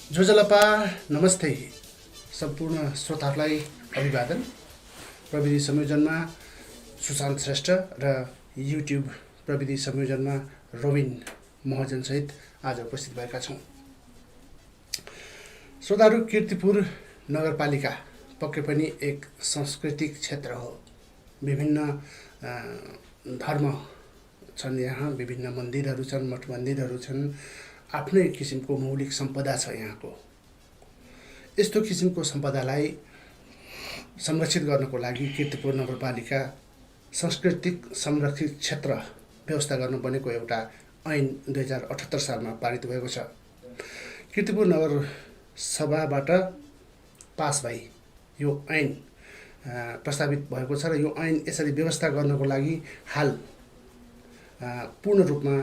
जोजलपा नमस्ते सम्पूर्ण श्रोताहरूलाई अभिवादन। प्रविधि संयोजनमा सुशान्त श्रेष्ठ र युट्युब प्रविधि संयोजनमा रोबिन महजनसहित आज उपस्थित भएका छौँ। श्रोताहरू, कीर्तिपुर नगरपालिका पक्कै पनि एक सांस्कृतिक क्षेत्र हो। विभिन्न धर्म छन्, यहाँ विभिन्न मन्दिरहरू छन्, मठ मन्दिरहरू छन्, आफ्नै किसिमको मौलिक सम्पदा छ यहाँको। यस्तो किसिमको सम्पदालाई संरक्षित गर्नको लागि कीर्तिपुर नगरपालिका सांस्कृतिक संरक्षित क्षेत्र व्यवस्था गर्नु बनेको एउटा ऐन 2078 सालमा पारित भएको छ। कीर्तिपुर नगर सभाबाट पास भई यो ऐन प्रस्तावित भएको छ र यो ऐन यसरी व्यवस्था गर्नको लागि हाल पूर्ण रूपमा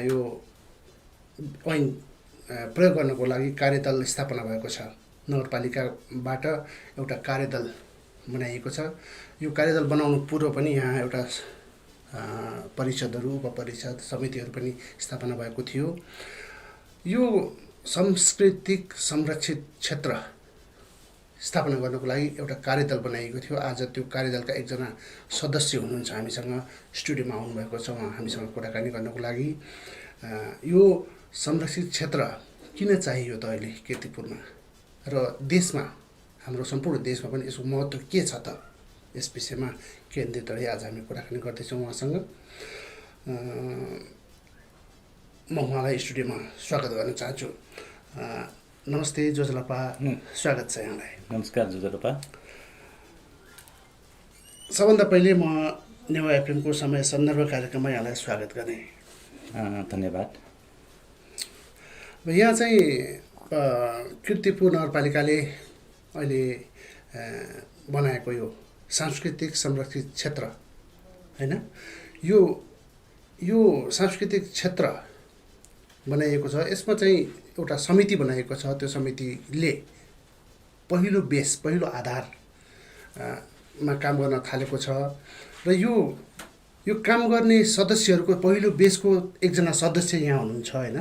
यो ऐन प्रयोग गर्नको लागि कार्यदल स्थापना भएको छ। नगरपालिकाबाट एउटा कार्यदल बनाइएको छ। यो कार्यदल बनाउनु पूर्व पनि यहाँ एउटा परिषदहरू, उपपरिषद, समितिहरू पनि स्थापना भएको थियो। यो सांस्कृतिक संरक्षित क्षेत्र स्थापना गर्नको लागि एउटा कार्यदल बनाइएको थियो। आज त्यो कार्यदलका एकजना सदस्य हुनुहुन्छ, हामीसँग स्टुडियोमा आउनुभएको छ। उहाँ हामीसँग कुराकानी गर्नको लागि यो संरक्षित क्षेत्र किन चाहियो त अहिले कीर्तिपुरमा र देशमा, हाम्रो सम्पूर्ण देशमा पनि यसको महत्त्व के छ त, यस विषयमा केन्द्रित रही आज हामी कुराकानी गर्दैछौँ उहाँसँग। म उहाँलाई स्टुडियोमा स्वागत गर्न चाहन्छु। नमस्ते जोजलपा, स्वागत छ यहाँलाई। नमस्कार जोजलपा। सबभन्दा पहिले म नेवा एफएमको समय सन्दर्भ कार्यक्रममा यहाँलाई स्वागत गर्ने। धन्यवाद। यहाँ चाहिँ कीर्तिपुर नगरपालिकाले अहिले बनाएको यो सांस्कृतिक संरक्षित क्षेत्र हैन, यो सांस्कृतिक क्षेत्र बनाइएको छ। यसमा चाहिँ एउटा समिति बनाएको छ। त्यो समितिले पहिलो आधार मा काम गर्न थालेको छ र यो काम गर्ने सदस्यहरूको पहिलो बेसको एकजना सदस्य यहाँ हुनुहुन्छ हैन।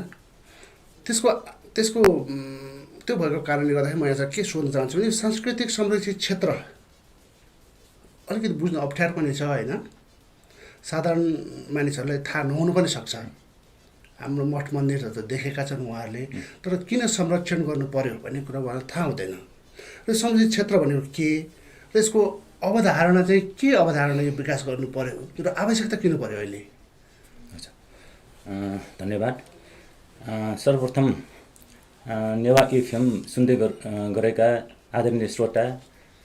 त्यसको त्यो भएको कारणले गर्दाखेरि म यहाँ के सोध्न चाहन्छु भने सांस्कृतिक संरक्षित क्षेत्र अलिकति बुझ्न अप्ठ्यारो पनि छ हैन। साधारण मानिसहरूलाई थाहा नहुनु पनि सक्छ। हाम्रो मठ मन्दिरहरू त देखेका छन् उहाँहरूले, तर किन संरक्षण गर्नु पर्यो भन्ने कुरा उहाँलाई थाहा हुँदैन। र संरक्षित क्षेत्र भनेको के र यसको अवधारणा चाहिँ के, अवधारणा यो विकास गर्नु पर्यो र आवश्यकता किन पर्यो अहिले? अच्छा, धन्यवाद। सर्वप्रथम नेवा एफएम सुन्दै गरेका आदरणीय श्रोता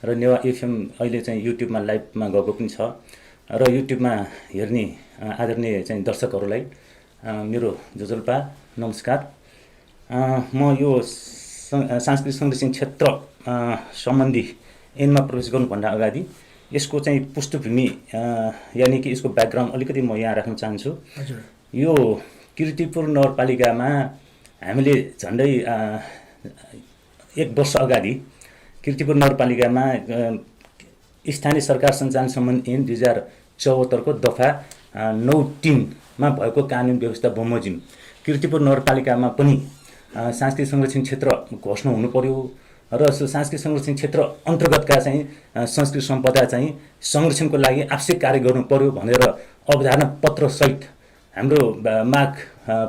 र नेवा एफएम अहिले चाहिँ युट्युबमा लाइभमा गएको पनि छ र युट्युबमा हेर्ने आदरणीय चाहिँ दर्शकहरूलाई मेरो जोजलपा नमस्कार। म यो सांस्कृतिक संरक्षण क्षेत्र सम्बन्धी ऐनमा प्रवेश गर्नुभन्दा अगाडि यसको चाहिँ पृष्ठभूमि यानि कि यसको ब्याकग्राउन्ड अलिकति म यहाँ राख्न चाहन्छु। हजुर, यो कीर्तिपुर नगरपालिकामा हामीले झन्डै 1 वर्ष अगाडि कीर्तिपुर नगरपालिकामा स्थानीय सरकार सञ्चालन सम्बन्धी ऐन 2074 को दफा 9(3) मा भएको कानुन व्यवस्था बमोजिम कीर्तिपुर नगरपालिकामा पनि सांस्कृतिक संरक्षण क्षेत्र घोषणा हुनु पर्यो र सांस्कृतिक संरक्षण क्षेत्र अन्तर्गतका चाहिँ संस्कृति सम्पदा चाहिँ संरक्षणको लागि आवश्यक कार्य गर्नु पर्यो भनेर अवधारणा पत्रसहित हाम्रो माग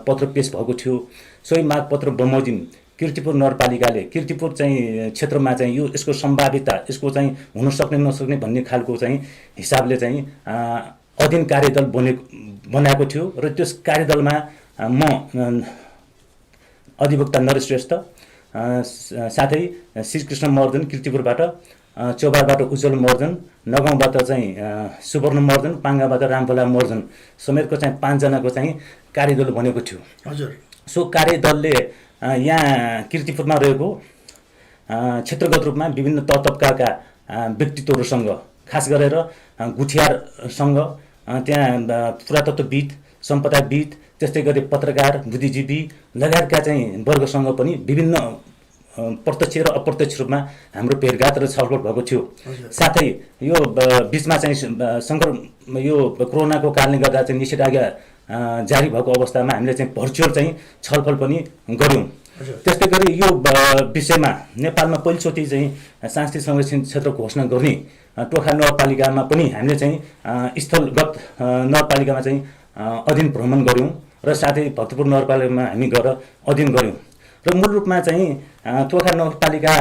पत्र पेश भएको थियो। सोही माग पत्र बमोजिम कीर्तिपुर नगरपालिकाले कीर्तिपुर चाहिँ क्षेत्रमा चाहिँ यो यसको सम्भाव्यता, यसको चाहिँ हुन सक्ने नसक्ने भन्ने खालको चाहिँ हिसाबले चाहिँ अधीन कार्यदल बनाएको थियो र त्यस कार्यदलमा म अधिवक्ता नरेश श्रेष्ठ, साथै श्रीकृष्ण महर्जन कीर्तिपुरबाट, चौबारबाट उज्जवल महर्जन, नगाउँबाट चाहिँ सुवर्ण महर्जन, पाङ्गाबाट रामभोला महर्जन समेतको चाहिँ 5 जनाको चाहिँ कार्यदल बनेको थियो। हजुर। सो कार्यदलले यहाँ कीर्तिपुरमा रहेको क्षेत्रगत रूपमा विभिन्न तह तबकाका व्यक्तित्वहरूसँग, खास गरेर गुठियारसँग, त्यहाँ पुरातत्त्वविद, सम्पदाविद, त्यस्तै गरी पत्रकार, बुद्धिजीवी लगायतका चाहिँ वर्गसँग पनि विभिन्न प्रत्यक्ष र अप्रत्यक्ष रूपमा हाम्रो भेटघाट र छलफल भएको थियो। साथै यो बीचमा चाहिँ यो कोरोनाको कारणले गर्दा चाहिँ निषेधाज्ञा जारी भएको अवस्थामा हामीले चाहिँ भर्चुअल चाहिँ छलफल पनि गऱ्यौँ। त्यस्तै गरी यो विषयमा नेपालमा पहिलोचोटि चाहिँ सांस्कृतिक संरक्षण क्षेत्र घोषणा गर्ने टोखा नगरपालिकामा पनि हामीले चाहिँ स्थलगत नगरपालिकामा चाहिँ अध्ययन भ्रमण गऱ्यौँ र साथै भक्तपुर नगरपालिकामा हामी गएर अध्ययन गऱ्यौँ र मूल रूपमा चाहिँ टोखा नगरपालिका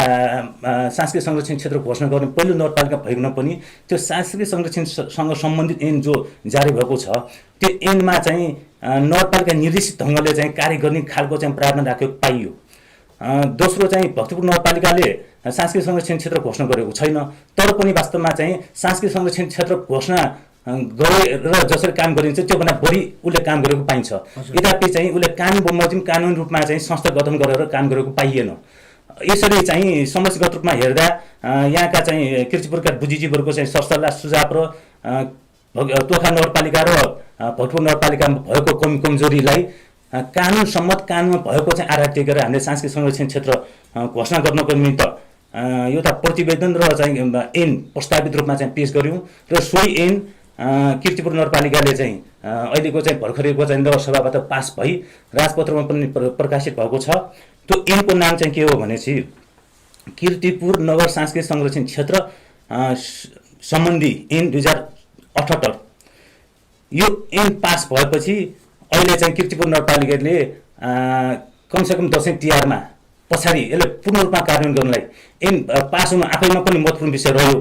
सांस्कृतिक संरक्षण क्षेत्र घोषणा गर्ने पहिलो नगरपालिका भइकन पनि त्यो सांस्कृतिक संरक्षणसँग सम्बन्धित ऐन जो जारी भएको छ त्यो ऐनमा चाहिँ नगरपालिका निर्देशित ढङ्गले चाहिँ कार्य गर्ने खालको चाहिँ प्रावधान राखेको पाइयो। दोस्रो चाहिँ भक्तपुर नगरपालिकाले सांस्कृतिक संरक्षण क्षेत्र घोषणा गरेको छैन, तर पनि वास्तवमा चाहिँ सांस्कृतिक संरक्षण क्षेत्र घोषणा गरेर जसरी काम गरिन्छ त्योभन्दा बढी उसले काम गरेको पाइन्छ। यद्यपि चाहिँ उसले कानुन बमोजिम कानुनी रूपमा चाहिँ संस्था गठन गरेर काम गरेको पाइएन। यसरी चाहिँ समष्टिगत रूपमा हेर्दा यहाँका चाहिँ किर्तिपुरका बुद्धिजीवीहरूको चाहिँ सरसल्लाह सुझाव र टोखा नगरपालिका र भक्तपुर नगरपालिकामा भएको कमजोरीलाई कानुन सम्मत कानुनमा भएको चाहिँ आधार टेकेर हामीले सांस्कृतिक संरक्षण क्षेत्र घोषणा गर्नको निमित्त एउटा प्रतिवेदन र चाहिँ ऐन प्रस्तावित रूपमा चाहिँ पेश गर्यौँ र सोही ऐन किर्तिपुर नगरपालिकाले चाहिँ अहिलेको चाहिँ भर्खरैको चाहिँ नगरसभाबाट पास भई राजपत्रमा पनि प्रकाशित भएको छ। त्यो ऐनको नाम चाहिँ के हो भनेपछि किर्तिपुर नगर सांस्कृतिक संरक्षण क्षेत्र सम्बन्धी ऐन 2078। यो ऐन पास भएपछि अहिले चाहिँ किर्तिपुर नगरपालिकाले कमसेकम दसैँ तिहारमा पछाडि यसले पूर्ण रूपमा कार्यान्वयन गर्नलाई ऐन पास हुनु आफैमा पनि महत्त्वपूर्ण विषय रह्यो।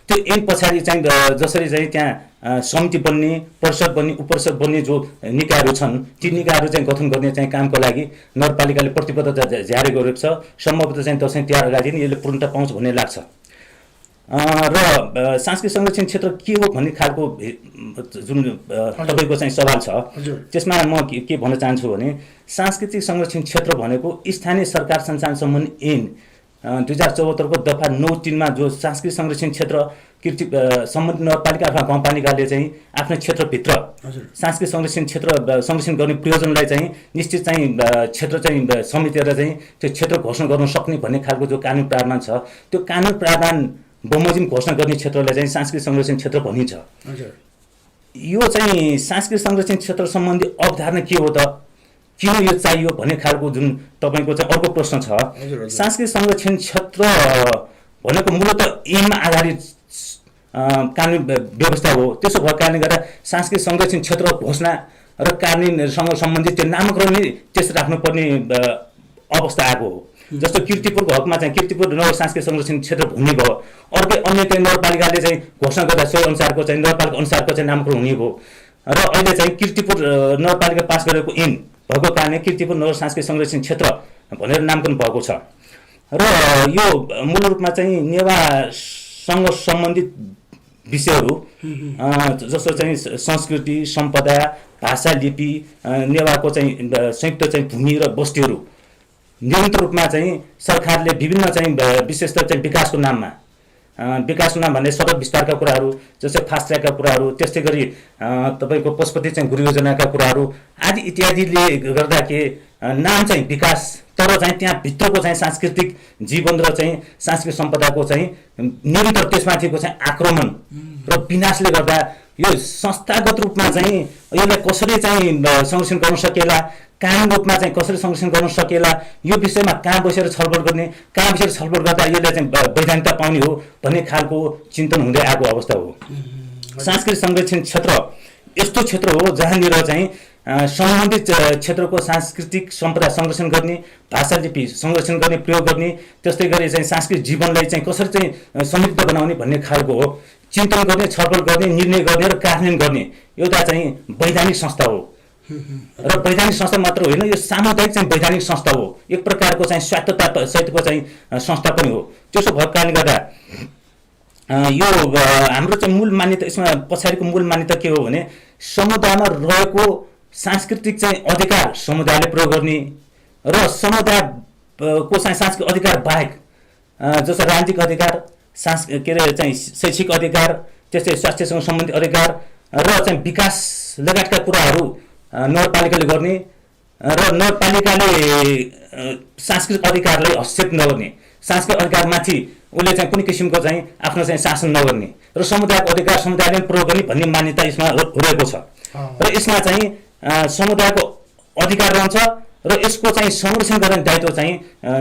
त्यो ऐन पछाडि चाहिँ जसरी चाहिँ त्यहाँ समिति बन्ने, परिषद बन्ने, उपरिषद बन्ने जो निकायहरू छन् ती निकायहरू चाहिँ गठन गर्ने चाहिँ कामको लागि नगरपालिकाले प्रतिबद्धता जारी गरेको छ। सम्भवतः चाहिँ दसैँ तिहार अगाडि नै यसले पूर्णता पाउँछ भन्ने लाग्छ। र सांस्कृतिक संरक्षण क्षेत्र के हो भन्ने खालको जुन तपाईँको चाहिँ सवाल छ त्यसमा म के भन्न चाहन्छु भने सांस्कृतिक संरक्षण क्षेत्र भनेको स्थानीय सरकार सञ्चालन सम्बन्धी ऐन 2074 को दफा 9(3) जो सांस्कृतिक संरक्षण क्षेत्र सम्बन्धित नगरपालिका अथवा गाउँपालिकाले चाहिँ आफ्नो क्षेत्रभित्र सांस्कृतिक संरक्षण क्षेत्र संरक्षण गर्ने प्रयोजनलाई चाहिँ निश्चित चाहिँ क्षेत्र चाहिँ समितिएर चाहिँ त्यो क्षेत्र घोषणा गर्न सक्ने भन्ने खालको जो कानुन प्रावधान छ त्यो कानुन प्रावधान बमोजिम घोषणा गर्ने क्षेत्रलाई चाहिँ सांस्कृतिक संरक्षण क्षेत्र भनिन्छ। यो चाहिँ सांस्कृतिक संरक्षण क्षेत्र सम्बन्धी अवधारणा के हो त, किन यो चाहियो भन्ने खालको जुन तपाईँको चाहिँ अर्को प्रश्न छ। सांस्कृतिक संरक्षण क्षेत्र भनेको मूलतः ऐनमा आधारित कानुन व्यवस्था हो। त्यसो भएको कारणले गर्दा सांस्कृतिक संरक्षण क्षेत्र घोषणा र कार्यान्वयनसँग सम्बन्धित त्यो नामकरण नै त्यस राख्नुपर्ने अवस्था आएको हो। जस्तो किर्तिपुरको हकमा चाहिँ किर्तिपुर नगर सांस्कृतिक संरक्षण क्षेत्र हुने भयो, अर्कै अन्य चाहिँ नगरपालिकाले चाहिँ घोषणा गर्दा सोही अनुसारको चाहिँ नगरपालिका अनुसारको चाहिँ नामकरण हुने भयो र अहिले चाहिँ किर्तिपुर नगरपालिका पास गरेको ऐन भएको कारणले किर्तिपुर नगर सांस्कृतिक संरक्षण क्षेत्र भनेर नामकरण भएको छ। र यो मूल रूपमा चाहिँ नेवासँग सम्बन्धित विषयहरू जस्तो चाहिँ संस्कृति, सम्पदा, भाषा, लिपि, नेवाको चाहिँ संयुक्त चाहिँ भूमि र बस्तीहरू निरन्तर रूपमा चाहिँ सरकारले विभिन्न चाहिँ विशेषतः चाहिँ विकासको नाममा भन्ने सडक विस्तारका कुराहरू जस्तै फास्ट ट्र्याकका कुराहरू, त्यस्तै गरी तपाईँको पशुपति चाहिँ गृह योजनाका कुराहरू आदि इत्यादिले गर्दा के नाम चाहिँ विकास तर चाहिँ त्यहाँ भित्रको चाहिँ सांस्कृतिक जीवन र चाहिँ सांस्कृतिक सम्पदाको चाहिँ निरन्तर त्यसमाथिको चाहिँ आक्रमण र विनाशले गर्दा यो संस्थागत रूपमा चाहिँ यसलाई कसरी चाहिँ संरक्षण गर्न सकेला, कानुन रूपमा चाहिँ कसरी संरक्षण गर्न सकेला, यो विषयमा कहाँ बसेर छलफल गर्ने, कहाँ बसेर छलफल गर्दा यसले चाहिँ वैधानिकता पाउने हो भन्ने खालको चिन्तन हुँदै आएको अवस्था हो। सांस्कृतिक संरक्षण क्षेत्र यस्तो क्षेत्र हो जहाँनिर चाहिँ सम्बन्धित क्षेत्रको सांस्कृतिक सम्पदा संरक्षण गर्ने, भाषा लिपि संरक्षण गर्ने, प्रयोग गर्ने, त्यस्तै गरी चाहिँ सांस्कृतिक जीवनलाई चाहिँ कसरी चाहिँ समृद्ध बनाउने भन्ने खालको हो चिन्तन गर्ने, छलफल गर्ने, निर्णय गर्ने र कार्यान्वयन गर्ने एउटा चाहिँ वैधानिक संस्था हो। र वैधानिक संस्था मात्र होइन, यो सामुदायिक चाहिँ वैधानिक संस्था हो, एक प्रकारको चाहिँ स्वायत्तता सहितको चाहिँ संस्था पनि हो। त्यसो भएको कारणले गर्दा यो हाम्रो चाहिँ मूल मान्यता, यसमा पछाडिको मूल मान्यता के हो भने समुदायमा रहेको सांस्कृतिक चाहिँ अधिकार समुदायले प्रयोग गर्ने र समुदायको चाहिँ सांस्कृतिक अधिकार बाहेक जस्तो राजनीतिक अधिकार, के अरे चाहिँ शैक्षिक अधिकार, त्यस्तै स्वास्थ्यसँग सम्बन्धित अधिकार र चाहिँ विकास लगायतका कुराहरू नगरपालिकाले गर्ने र नगरपालिकाले सांस्कृतिक अधिकारलाई हस्तक्षेप नगर्ने, सांस्कृतिक अधिकारमाथि उसले चाहिँ कुनै किसिमको चाहिँ आफ्नो चाहिँ शासन नगर्ने र समुदायको अधिकार समुदायले प्रयोग गर्ने भन्ने मान्यता यसमा रहेको छ। र यसमा चाहिँ समुदायको अधिकार रहन्छ र यसको चाहिँ संरक्षण गर्ने दायित्व चाहिँ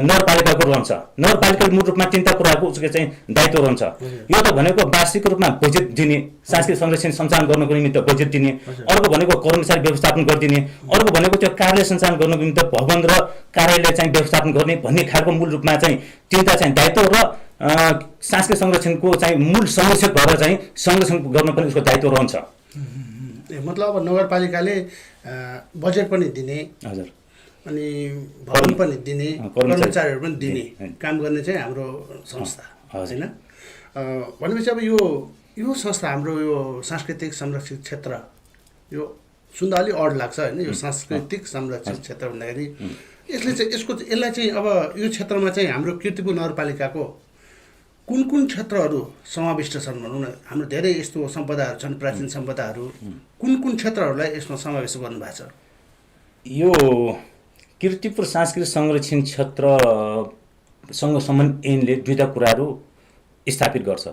नगरपालिकाको रहन्छ। नगरपालिकाले मूल रूपमा तिनवटा कुराको उसको चाहिँ दायित्व रहन्छ। यो त भनेको वार्षिक रूपमा बजेट दिने, सांस्कृतिक संरक्षण सञ्चालन गर्नको निमित्त बजेट दिने, अर्को भनेको कर्मचारी व्यवस्थापन गरिदिने, अर्को भनेको त्यो कार्यालय सञ्चालन गर्नको निमित्त भवन र कार्यालय चाहिँ व्यवस्थापन गर्ने भन्ने खालको मूल रूपमा चाहिँ तिनवटा चाहिँ दायित्व र सांस्कृतिक संरक्षणको चाहिँ मूल संरक्षक भएर चाहिँ संरक्षण गर्न पनि उसको दायित्व रहन्छ। मतलब अब नगरपालिकाले बजेट पनि दिने, हजुर, अनि भवन पनि दिने, कर्मचारीहरू पनि दिने काम गर्ने चाहिँ हाम्रो संस्था होइन। भनेपछि अब यो संस्था हाम्रो यो सांस्कृतिक संरक्षित क्षेत्र यो सुन्दा अलिक अड लाग्छ होइन। यो सांस्कृतिक संरक्षित क्षेत्र भन्दाखेरि यसलाई चाहिँ अब यो क्षेत्रमा चाहिँ हाम्रो कीर्तिपुर नगरपालिकाको कुन क्षेत्रहरू समाविष्ट छन् भनौँ न। हाम्रो धेरै यस्तो सम्पदाहरू छन्, प्राचीन सम्पदाहरू, कुन क्षेत्रहरूलाई यसमा समावेश गर्नुभएको छ? यो कीर्तिपुर सांस्कृतिक संरक्षण क्षेत्रसँग सम्बन्धित ऐनले दुईवटा कुराहरू स्थापित गर्छ।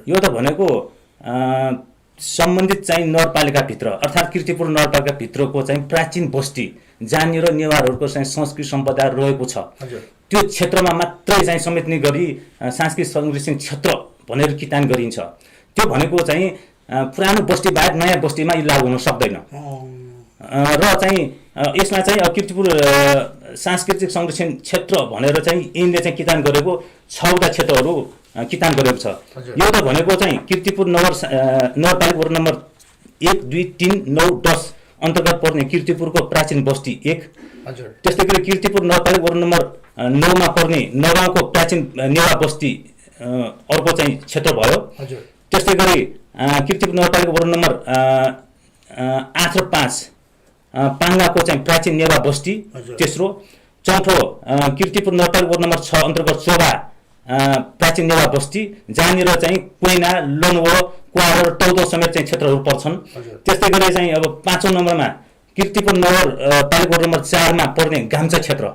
यो त भनेको सम्बन्धित चाहिँ नगरपालिकाभित्र अर्थात् कीर्तिपुर नगरपालिकाभित्रको चाहिँ प्राचीन बस्ती जहाँनिर नेवारहरूको चाहिँ संस्कृति सम्पदा रहेको छ त्यो क्षेत्रमा मात्रै चाहिँ समेट्ने गरी सांस्कृतिक संरक्षण क्षेत्र भनेर किटान गरिन्छ। त्यो भनेको चाहिँ पुरानो बस्ती बाहेक नयाँ बस्तीमा यो लागू हुन सक्दैन। र चाहिँ यसमा चाहिँ कीर्तिपुर सांस्कृतिक संरक्षण क्षेत्र भनेर चाहिँ यिनले चाहिँ किटान गरेको 6वटा क्षेत्रहरू किटान गरेको छ। यो त भनेको चाहिँ कीर्तिपुर नगरपालिका वडा नम्बर 1, 2, 3, 9, 10 अन्तर्गत पर्ने कीर्तिपुरको प्राचीन बस्ती 1, त्यस्तै गरी कीर्तिपुर नगरपालिका वडा नम्बर 9 मा पर्ने नगाउँको प्राचीन नेवा बस्ती अर्को चाहिँ क्षेत्र भयो। त्यस्तै गरी कीर्तिपुर नगरपालिका वडा नम्बर 8 र 5 पाङ्गाको चाहिँ प्राचीन नेवा बस्ती तेस्रो, चौथो कीर्तिपुर नगरपालिका वडा नम्बर 6 अन्तर्गत चोबा प्राचीन नेवा बस्ती जहाँनिर चाहिँ कोइना, लन्वो, क्वार र टौदो समेत चाहिँ क्षेत्रहरू पर्छन्। त्यस्तै गरी चाहिँ अब 5औं नम्बरमा कीर्तिपुर नगरपालिका वडा नम्बर 4 मा पर्ने गाम्चा क्षेत्र।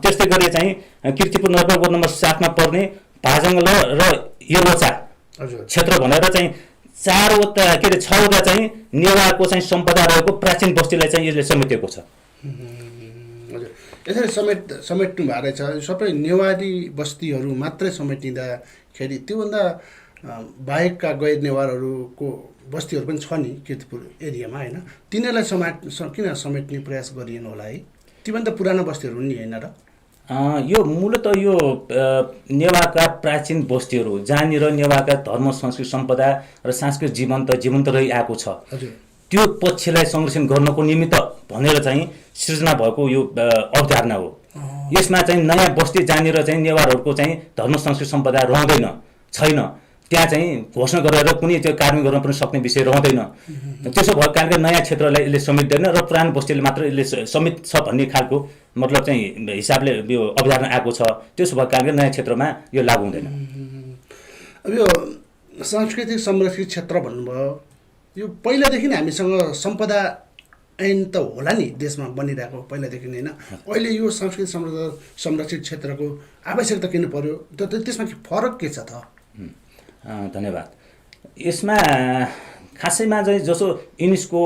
त्यस्तै गरी चाहिँ कीर्तिपुर नगरपालिका वडा नम्बर 7 मा पर्ने भाजङ्गल र यर्वचा क्षेत्र भनेर चाहिँ 6वटा चाहिँ नेवारको चाहिँ सम्पदा रहेको प्राचीन बस्तीलाई चाहिँ यसले समेटेको छ। यसरी समेट्नु भएको रहेछ। सबै नेवारी बस्तीहरू मात्रै समेटिँदाखेरि त्योभन्दा बाहेकका गैर नेवारहरूको बस्तीहरू पनि छ नि कीर्तिपुर एरियामा होइन। तिनीहरूलाई किन समेट्ने प्रयास गरिएन होला है? तीभन्दा पुरानो बस्तीहरू नि होइन र? यो मूलत यो नेवारका प्राचीन बस्तीहरू जहाँनिर नेवारका धर्म, संस्कृति, सम्पदा र सांस्कृतिक जीवन्त रहिआएको छ त्यो पक्षलाई संरक्षण गर्नको निमित्त भनेर चाहिँ सृजना भएको यो अवधारणा हो। यसमा चाहिँ नयाँ बस्ती जहाँनिर चाहिँ नेवारहरूको चाहिँ धर्म, संस्कृति, सम्पदा रहँदैन छैन त्यहाँ चाहिँ घोषणा गरेर कुनै त्यो कार्य गर्न पनि सक्ने विषय रहँदैन। त्यसो भएको कारणले नयाँ क्षेत्रलाई यसले समेट्दैन र पुरानो बस्तीले मात्र यसले समेट्छ भन्ने खालको मतलब चाहिँ हिसाबले यो अवधारणा आएको छ। त्यसो भएको कारणले नयाँ क्षेत्रमा यो लागू हुँदैन। अब यो सांस्कृतिक संरक्षित क्षेत्र भन्नुभयो, यो पहिलादेखि नै हामीसँग सम्पदा ऐन त होला नि देशमा बनिरहेको पहिलादेखि नै होइन। अहिले यो सांस्कृतिक संरक्षित क्षेत्रको आवश्यकता किन पर्यो? त्यसमा फरक के छ त? धन्यवाद। यसमा खासैमा चाहिँ जसो युनेस्को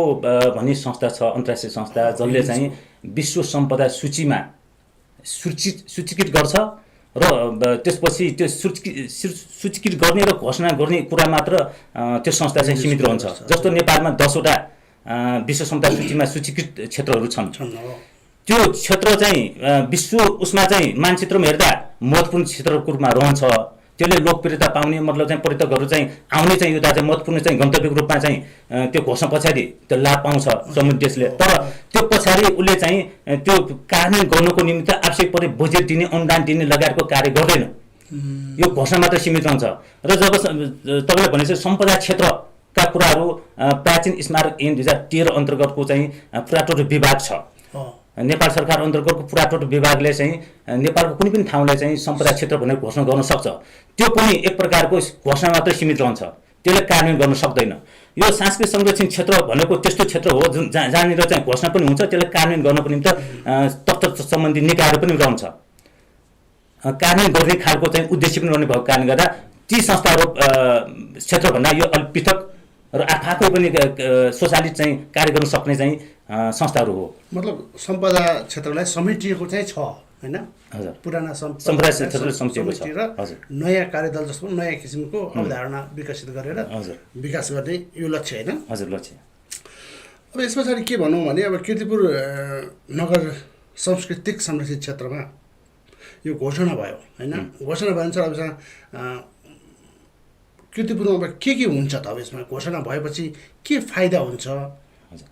भन्ने संस्था छ, अन्तर्राष्ट्रिय संस्था जसले चाहिँ विश्व सम्पदा सूचीमा सूचीकृत गर्छ र त्यसपछि त्यो सूचीकृत गर्ने र घोषणा गर्ने कुरा मात्र त्यो संस्था चाहिँ सीमित रहन्छ। जस्तो नेपालमा 10वटा विश्व सम्पदा सूचीमा सूचीकृत क्षेत्रहरू छन्। त्यो क्षेत्र चाहिँ विश्व उसमा चाहिँ मानचित्रमा हेर्दा महत्त्वपूर्ण क्षेत्रको रूपमा रहन्छ। त्यसले लोकप्रियता पाउने मतलब चाहिँ पर्यटकहरू चाहिँ आउने चाहिँ एउटा चाहिँ महत्त्वपूर्ण चाहिँ गन्तव्यको रूपमा चाहिँ त्यो घोषणा पछाडि त्यो लाभ पाउँछ सम्बन्धित देशले। तर त्यो पछाडि उसले चाहिँ त्यो कार्यान्वयन गर्नको निमित्त आवश्यक पर्ने बजेट दिने, अनुदान दिने लगायतको कार्य गर्दैन। यो घोषणा मात्र सीमित रहन्छ। र जब तपाईँले भनेपछि सम्पदा क्षेत्रका कुराहरू प्राचीन स्मारक ऐन 2013 अन्तर्गतको चाहिँ पुरातत्व विभाग छ। नेपाल सरकार अन्तर्गतको पुरातत्व विभागले चाहिँ नेपालको कुनै पनि ठाउँलाई चाहिँ सम्पदा क्षेत्र भनेर घोषणा गर्न सक्छ। त्यो पनि एक प्रकारको घोषणा मात्रै सीमित रहन्छ, त्यसले कार्यान्वयन गर्न सक्दैन। यो सांस्कृतिक संरक्षण क्षेत्र भनेको त्यस्तो क्षेत्र हो जुन जहाँनिर चाहिँ घोषणा पनि हुन्छ, त्यसलाई कार्यान्वयन गर्नको निम्ति तत्त्व सम्बन्धी निकायहरू पनि रहन्छ। कार्यान्वयन गर्ने खालको चाहिँ उद्देश्य पनि रहने भएको कारणले गर्दा ती संस्थाहरू क्षेत्रभन्दा यो अलिक पृथक र आफै पनि स्वचालित चाहिँ कार्य गर्न सक्ने चाहिँ संस्थाहरू हो। मतलब सम्पदा क्षेत्रलाई समेटिएको चाहिँ छ हैन? हजुर, पुराना सम्प्रदाय क्षेत्रले समेटिएको छ। हजुर, नयाँ कार्यदल जस्तो नयाँ किसिमको अवधारणा विकसित गरेर हजुर, विकास गर्ने यो लक्ष्य हैन? हजुर, लक्ष्य। अब यस पछाडि के भनौँ भने अब किर्तिपुर नगर सांस्कृतिक संरक्षित क्षेत्रमा यो घोषणा भयो हैन? घोषणा भएअनुसार अब किर्तिपुरमा अब के हुन्छ त? अब यसमा घोषणा भएपछि के फाइदा हुन्छ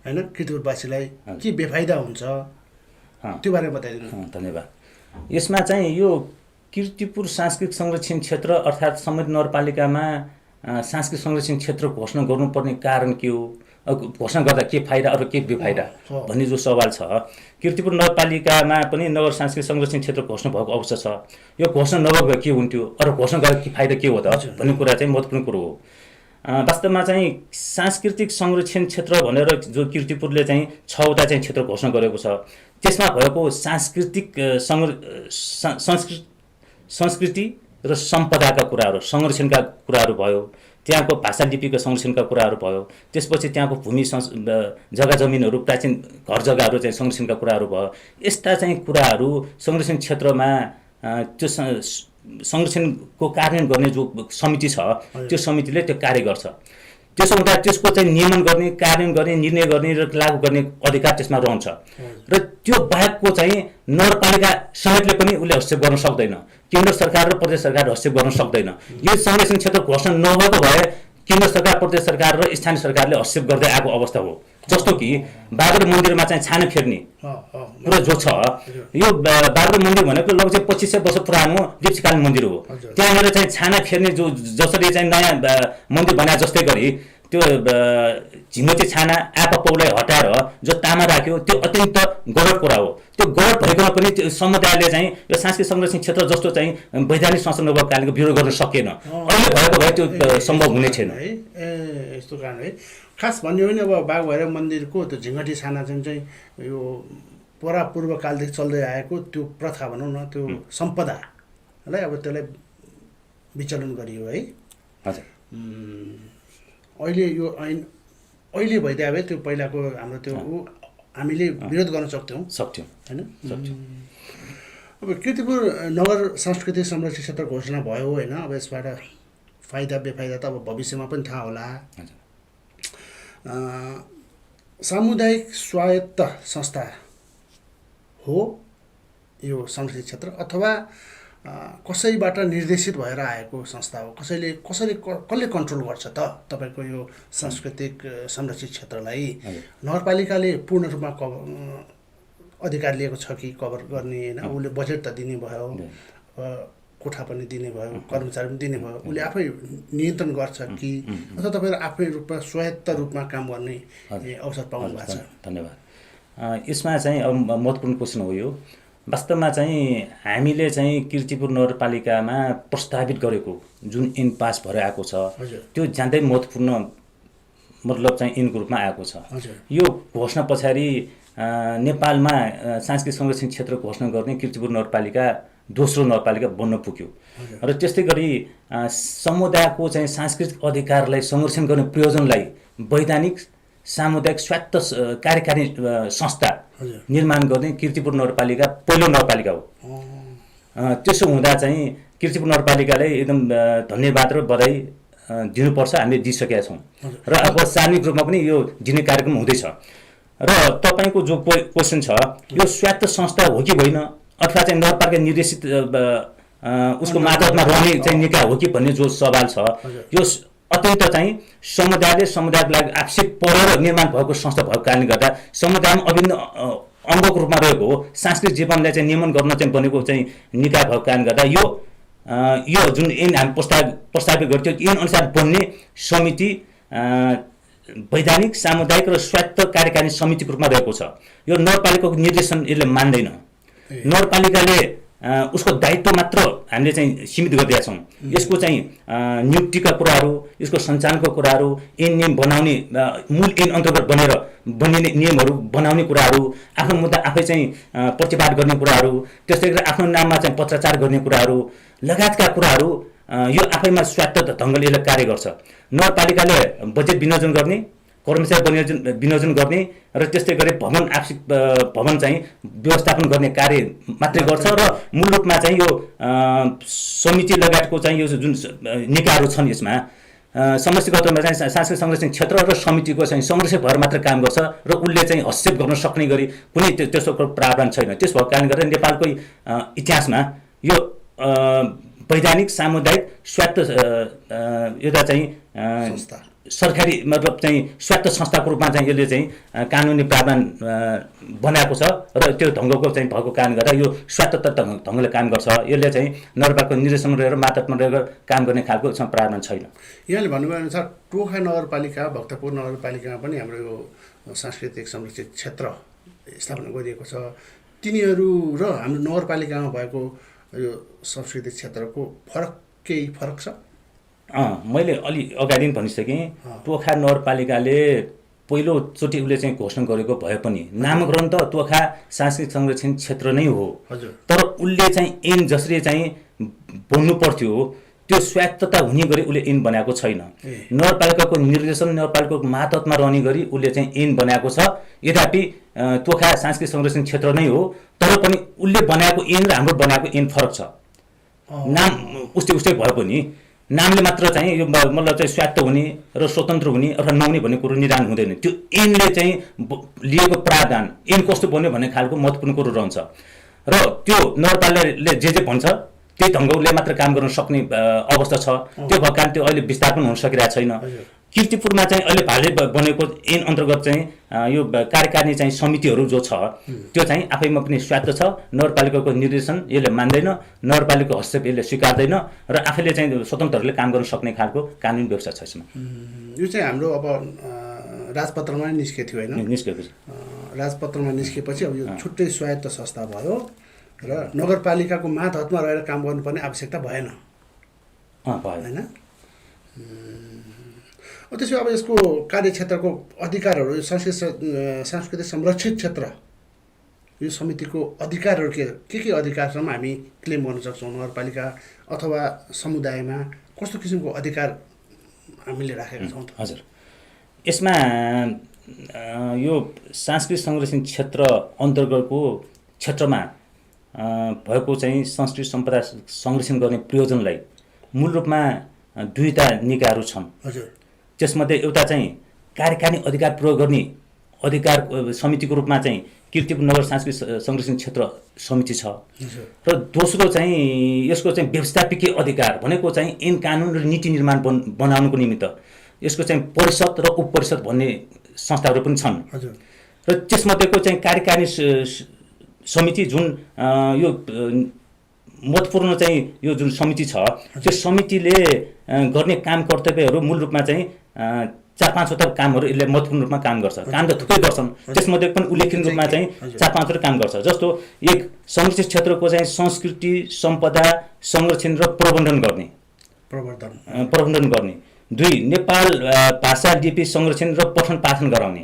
हैन? किर्तिपुरवासीलाई के बेफाइदा हुन्छ त्यो बारेमा बताइदिनु। धन्यवाद। यसमा चाहिँ यो किर्तिपुर सांस्कृतिक संरक्षण क्षेत्र अर्थात् समेत नगरपालिकामा सांस्कृतिक संरक्षण क्षेत्र घोषणा गर्नुपर्ने कारण के हो, घोषणा गर्दा के फाइदा अरू के बेफाइदा भन्ने जो सवाल छ, किर्तिपुर नगरपालिकामा पनि नगर सांस्कृतिक संरक्षण क्षेत्र घोषणा भएको अवस्था छ। यो घोषणा नभएको के हुन्थ्यो, अरू घोषणा गर्दा के फाइदा के हो त भन्ने कुरा चाहिँ महत्त्वपूर्ण कुरो हो। वास्तवमा चाहिँ सांस्कृतिक संरक्षण क्षेत्र भनेर जो किर्तिपुरले चाहिँ 6वटा चाहिँ क्षेत्र घोषणा गरेको छ, त्यसमा भएको सांस्कृतिक संस्कृति र सम्पदाका कुराहरू, संरक्षणका कुराहरू भयो, त्यहाँको भाषा लिपिको संरक्षणका कुराहरू भयो, त्यसपछि त्यहाँको भूमि जग्गा जमिनहरू, प्राचीन घर जग्गाहरू चाहिँ संरक्षणका कुराहरू भयो। यस्ता चाहिँ कुराहरू संरक्षण क्षेत्रमा त्यो संरक्षणको कार्यान्वयन गर्ने जो समिति छ, त्यो समितिले त्यो कार्य गर्छ। त्यसो हुँदा त्यसको चाहिँ नियमन गर्ने, कार्यान्वयन गर्ने, निर्णय गर्ने र लागू गर्ने अधिकार त्यसमा रहन्छ। र त्यो बाहेकको चाहिँ नगरपालिका समेतले पनि उसले हस्तक्षेप गर्न सक्दैन, केन्द्र सरकार र प्रदेश सरकार हस्तक्षेप गर्न सक्दैन। यो संरक्षण क्षेत्र घोषणा नभएको भए केन्द्र सरकार, प्रदेश सरकार र स्थानीय सरकारले हस्तक्षेप गर्दै आएको अवस्था हो। जस्तो कि बाग्रो मन्दिरमा चाहिँ छाना फेर्ने कुरा जो छ, यो बाग्रो मन्दिर भनेको लगभग 2500 वर्ष पुरानो दीक्षाकालीन मन्दिर हो। त्यहाँनिर चाहिँ छाना फेर्ने जो जसरी चाहिँ नयाँ मन्दिर बनाए जस्तै गरी त्यो झिमोती छाना आँपा पौलाई हटाएर जो तामा राख्यो, त्यो अत्यन्त गलत कुरा हो। त्यो गलत भएकोमा पनि त्यो समुदायले चाहिँ यो सांस्कृतिक संरक्षण क्षेत्र जस्तो चाहिँ वैधानिक संरक्षण नभएको कारणले विरोध गर्न सकेन। अहिले भएको भए त्यो सम्भव हुने छैन। यस्तो कारण है। खास भन्यो भने अब बागभैरव मन्दिरको त्यो झिङ्गटी छाना चाहिँ यो पूर्व कालदेखि चल्दै आएको त्यो प्रथा भनौँ न, त्यो सम्पदालाई अब त्यसलाई विचलन गरियो है। हजुर, अहिले यो ऐन अहिले भइदियो भए त्यो पहिलाको हाम्रो त्यो हामीले विरोध गर्न सक्थ्यौँ हैन? अब किर्तिपुर नगर सांस्कृतिक संरक्षित क्षेत्र घोषणा भयो हैन? अब यसबाट फाइदा बेफाइदा त अब भविष्यमा पनि थाहा होला। सामुदायिक स्वायत्त संस्था हो यो संरक्षित क्षेत्र अथवा कसैबाट निर्देशित भएर आएको संस्था हो? कसले कन्ट्रोल गर्छ त तपाईँको यो सांस्कृतिक संरक्षित क्षेत्रलाई? नगरपालिकाले पूर्ण रूपमा अधिकार लिएको छ कि कभर गर्ने हैन? उसले बजेट त दिने भयो, कोठा पनि दिने भयो, कर्मचारी पनि दिने भयो, उसले आफै नियन्त्रण गर्छ कि अथवा तपाईँहरू आफै रूपमा स्वायत्त रूपमा काम गर्ने अवसर पाउनु भएको छ? धन्यवाद। यसमा चाहिँ अब महत्त्वपूर्ण क्वेसन हो यो। वास्तवमा चाहिँ हामीले चाहिँ किर्तिपुर नगरपालिकामा प्रस्तावित गरेको जुन ऐन पास भएर आएको छ, त्यो ज्यादै महत्त्वपूर्ण मतलब चाहिँ ऐनको रूपमा आएको छ। यो घोषणा पछाडि नेपालमा सांस्कृतिक संरक्षण क्षेत्र घोषणा गर्ने किर्तिपुर नगरपालिका दोस्रो नगरपालिका बन्न पुग्यो। र त्यस्तै गरी समुदायको चाहिँ सांस्कृतिक अधिकारलाई संरक्षण गर्ने प्रयोजनलाई वैधानिक सामुदायिक स्वायत्त कार्यकारी संस्था निर्माण गर्ने किर्तिपुर नगरपालिका पहिलो नगरपालिका हो। त्यसो हुँदा चाहिँ किर्तिपुर नगरपालिकालाई एकदम धन्यवाद र बधाई दिनुपर्छ, हामीले दिइसकेका छौँ र अब सार्वजनिक रूपमा पनि यो दिने कार्यक्रम हुँदैछ। र तपाईँको जो क्वेसन छ, यो स्वायत्त संस्था हो कि होइन अथवा चाहिँ नगरपालिका निर्देशित उसको मातहतमा रहने चाहिँ निकाय हो कि भन्ने जो सवाल छ, यो अत्यन्त चाहिँ समुदायको लागि आवश्यक परेर निर्माण भएको संस्था भएको कारणले गर्दा समुदायमा अभिन्न अङ्गको रूपमा रहेको हो। सांस्कृतिक जीवनलाई चाहिँ नियमन गर्न चाहिँ बनेको चाहिँ निकाय भएको कारणले गर्दा यो जुन ऐन हामी प्रस्तावित गर्थ्यौँ, ऐन अनुसार बन्ने समिति वैधानिक सामुदायिक र स्वायत्त कार्यकारी समितिको रूपमा रहेको छ। यो नगरपालिकाको निर्देशन यसले मान्दैन। नगरपालिकाले उसको दायित्व मात्र हामीले चाहिँ सीमित गरिदिएका छौँ। यसको चाहिँ नियुक्तिका कुराहरू, यसको सञ्चालनको कुराहरू, ऐन नियम बनाउने मूल ऐन अन्तर्गत बनिने नियमहरू बनाउने कुराहरू, आफ्नो मुद्दा आफै चाहिँ प्रतिवाद गर्ने कुराहरू, त्यस्तै गरी आफ्नो नाममा चाहिँ पत्राचार गर्ने कुराहरू लगायतका कुराहरू यो आफैमा स्वायत्त ढङ्गले यसले कार्य गर्छ। नगरपालिकाले बजेट विनियोजन गर्ने, कर्मचारी विनियोजन गर्ने र त्यस्तै गरी भवन चाहिँ व्यवस्थापन गर्ने कार्य मात्रै गर्छ र मूल रूपमा चाहिँ यो समिति लगायतको चाहिँ यो जुन निकायहरू छन् यसमा समष्टिगत रूपमा चाहिँ सांस्कृतिक संरक्षण क्षेत्र र समितिको चाहिँ संरक्षक भएर मात्र काम गर्छ र उसले चाहिँ हस्तक्षेप गर्न सक्ने गरी कुनै त्यस्तो प्रावधान छैन। त्यस भएको कारणले गर्दा नेपालको इतिहासमा यो वैधानिक सामुदायिक स्वायत्त एउटा चाहिँ सरकारी मतलब चाहिँ स्वायत्त संस्थाको रूपमा चाहिँ यसले चाहिँ कानुनी प्रावधान बनाएको छ र त्यो ढङ्गको चाहिँ भएको कारणले गर्दा यो स्वायत्त ढङ्गले काम गर्छ। यसले चाहिँ नगरपालिकाको निर्देशनमा रहेर मातहतमा रहेर काम गर्ने खालको प्रावधान छैन। यहाँले भन्नुभयो अनुसार टोखा नगरपालिका भक्तपुर नगरपालिकामा पनि हाम्रो यो सांस्कृतिक संरक्षित क्षेत्र स्थापना गरिएको छ। तिनीहरू र हाम्रो नगरपालिकामा भएको यो सांस्कृतिक क्षेत्रको केही फरक छ? मैले अलि अगाडि पनि भनिसकेँ, टोखा नगरपालिकाले पहिलोचोटि उसले चाहिँ घोषणा गरेको भए पनि नामकरण त टोखा सांस्कृतिक संरक्षण क्षेत्र नै हो। तर उसले चाहिँ ऐन जसरी चाहिँ बन्नु पर्थ्यो त्यो स्वायत्तता हुने गरी उसले ऐन बनाएको छैन। नगरपालिकाको निर्देशन नगरपालिकाको मातहतमा रहने गरी उसले चाहिँ ऐन बनाएको छ। यद्यपि टोखा सांस्कृतिक संरक्षण क्षेत्र नै हो तर पनि उसले बनाएको ऐन र हाम्रो बनाएको ऐन फरक छ। नाम उस्तै भए पनि नामले मात्र चाहिँ यो मतलब चाहिँ स्वायत्त हुने र स्वतन्त्र हुने अथवा नहुने भन्ने कुरो निदान हुँदैन। त्यो ऐनले चाहिँ लिएको प्रावधान ऐन कस्तो बन्यो भन्ने खालको महत्त्वपूर्ण कुरो रहन्छ र त्यो नगरपालिकाले जे भन्छ त्यही ढङ्गले मात्र काम गर्न सक्ने अवस्था छ। त्यो भएको कारण त्यो अहिले विस्तार पनि हुन सकिरहेको छैन। किर्तिपुरमा चाहिँ अहिले हालै बनेको ऐन अन्तर्गत चाहिँ यो कार्यकारिणी चाहिँ समितिहरू जो छ त्यो चाहिँ आफैमा पनि स्वायत्त छ। नगरपालिकाको निर्देशन यसले मान्दैन, नगरपालिकाको हस्तक्षेप यसले स्वीकार्दैन र आफैले चाहिँ स्वतन्त्रहरूले काम गर्न सक्ने खालको कानुनी व्यवस्था छ यसमा। यो चाहिँ हाम्रो अब राजपत्रमा नै निस्केको थियो होइन? निस्केको छ। राजपत्रमा निस्केपछि अब यो छुट्टै स्वायत्त संस्था भयो र नगरपालिकाको मातहतमा रहेर काम गर्नुपर्ने आवश्यकता भएन होइन? त्यसो अब यसको कार्यक्षेत्रको अधिकारहरू सांस्कृतिक संरक्षित क्षेत्र यो समितिको अधिकारहरू के अधिकारसम्म हामी क्लेम गर्न सक्छौँ? नगरपालिका अथवा समुदायमा कस्तो किसिमको अधिकार हामीले राखेका छौँ? हजुर, यसमा यो सांस्कृतिक संरक्षण क्षेत्र अन्तर्गतको क्षेत्रमा भएको चाहिँ संस्कृति सम्पदा संरक्षण गर्ने प्रयोजनलाई मूल रूपमा दुईटा निकायहरू छन्। हजुर, त्यसमध्ये एउटा चाहिँ कार्यकारिणी अधिकार प्रयोग गर्ने अधिकार समितिको रूपमा चाहिँ किर्तिपुर नगर सांस्कृतिक संरक्षण क्षेत्र समिति छ र दोस्रो चाहिँ यसको चाहिँ व्यवस्थापकीय अधिकार भनेको चाहिँ ऐन कानुन र नीति निर्माण बनाउनुको निमित्त यसको चाहिँ परिषद र उपपरिषद भन्ने संस्थाहरू पनि छन्। र त्यसमध्येको चाहिँ कार्यकारिणी समिति जुन यो महत्त्वपूर्ण चाहिँ यो जुन समिति छ त्यो समितिले गर्ने काम कर्तव्यहरू मूल रूपमा चाहिँ 4-5वटा कामहरू यसले महत्त्वपूर्ण रूपमा काम गर्छ। काम त थुप्रै गर्छन्, त्यसमध्ये पनि उल्लेखनीय रूपमा चाहिँ 4-5वटा काम गर्छ। जस्तो एक संरक्षित क्षेत्रको चाहिँ संस्कृति सम्पदा संरक्षण र प्रबन्धन गर्ने। दुई, नेपाल भाषा लिपि संरक्षण र पठन पाठन गराउने।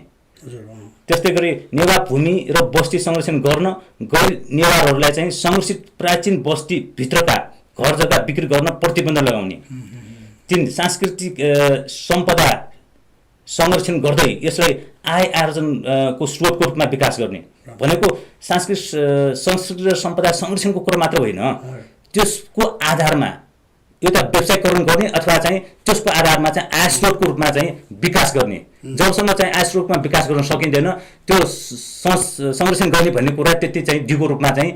त्यस्तै गरी नेवा भूमि र बस्ती संरक्षण गर्न गैर नेवारहरूलाई चाहिँ संरक्षित प्राचीन बस्ती भित्रका घर जग्गा बिक्री गर्न प्रतिबन्ध लगाउने। 3, सांस्कृतिक सम्पदा संरक्षण गर्दै यसलाई आय आर्जनको स्रोतको रूपमा विकास गर्ने। भनेको संस्कृति र सम्पदा संरक्षणको कुरा मात्र होइन, त्यसको आधारमा एउटा व्यवसायीकरण गर्ने अथवा चाहिँ त्यसको आधारमा चाहिँ आय स्रोतको रूपमा चाहिँ विकास गर्ने। जबसम्म चाहिँ आय स्रोतमा विकास गर्न सकिँदैन त्यो संरक्षण गर्ने भन्ने कुरा त्यति चाहिँ दिगो रूपमा चाहिँ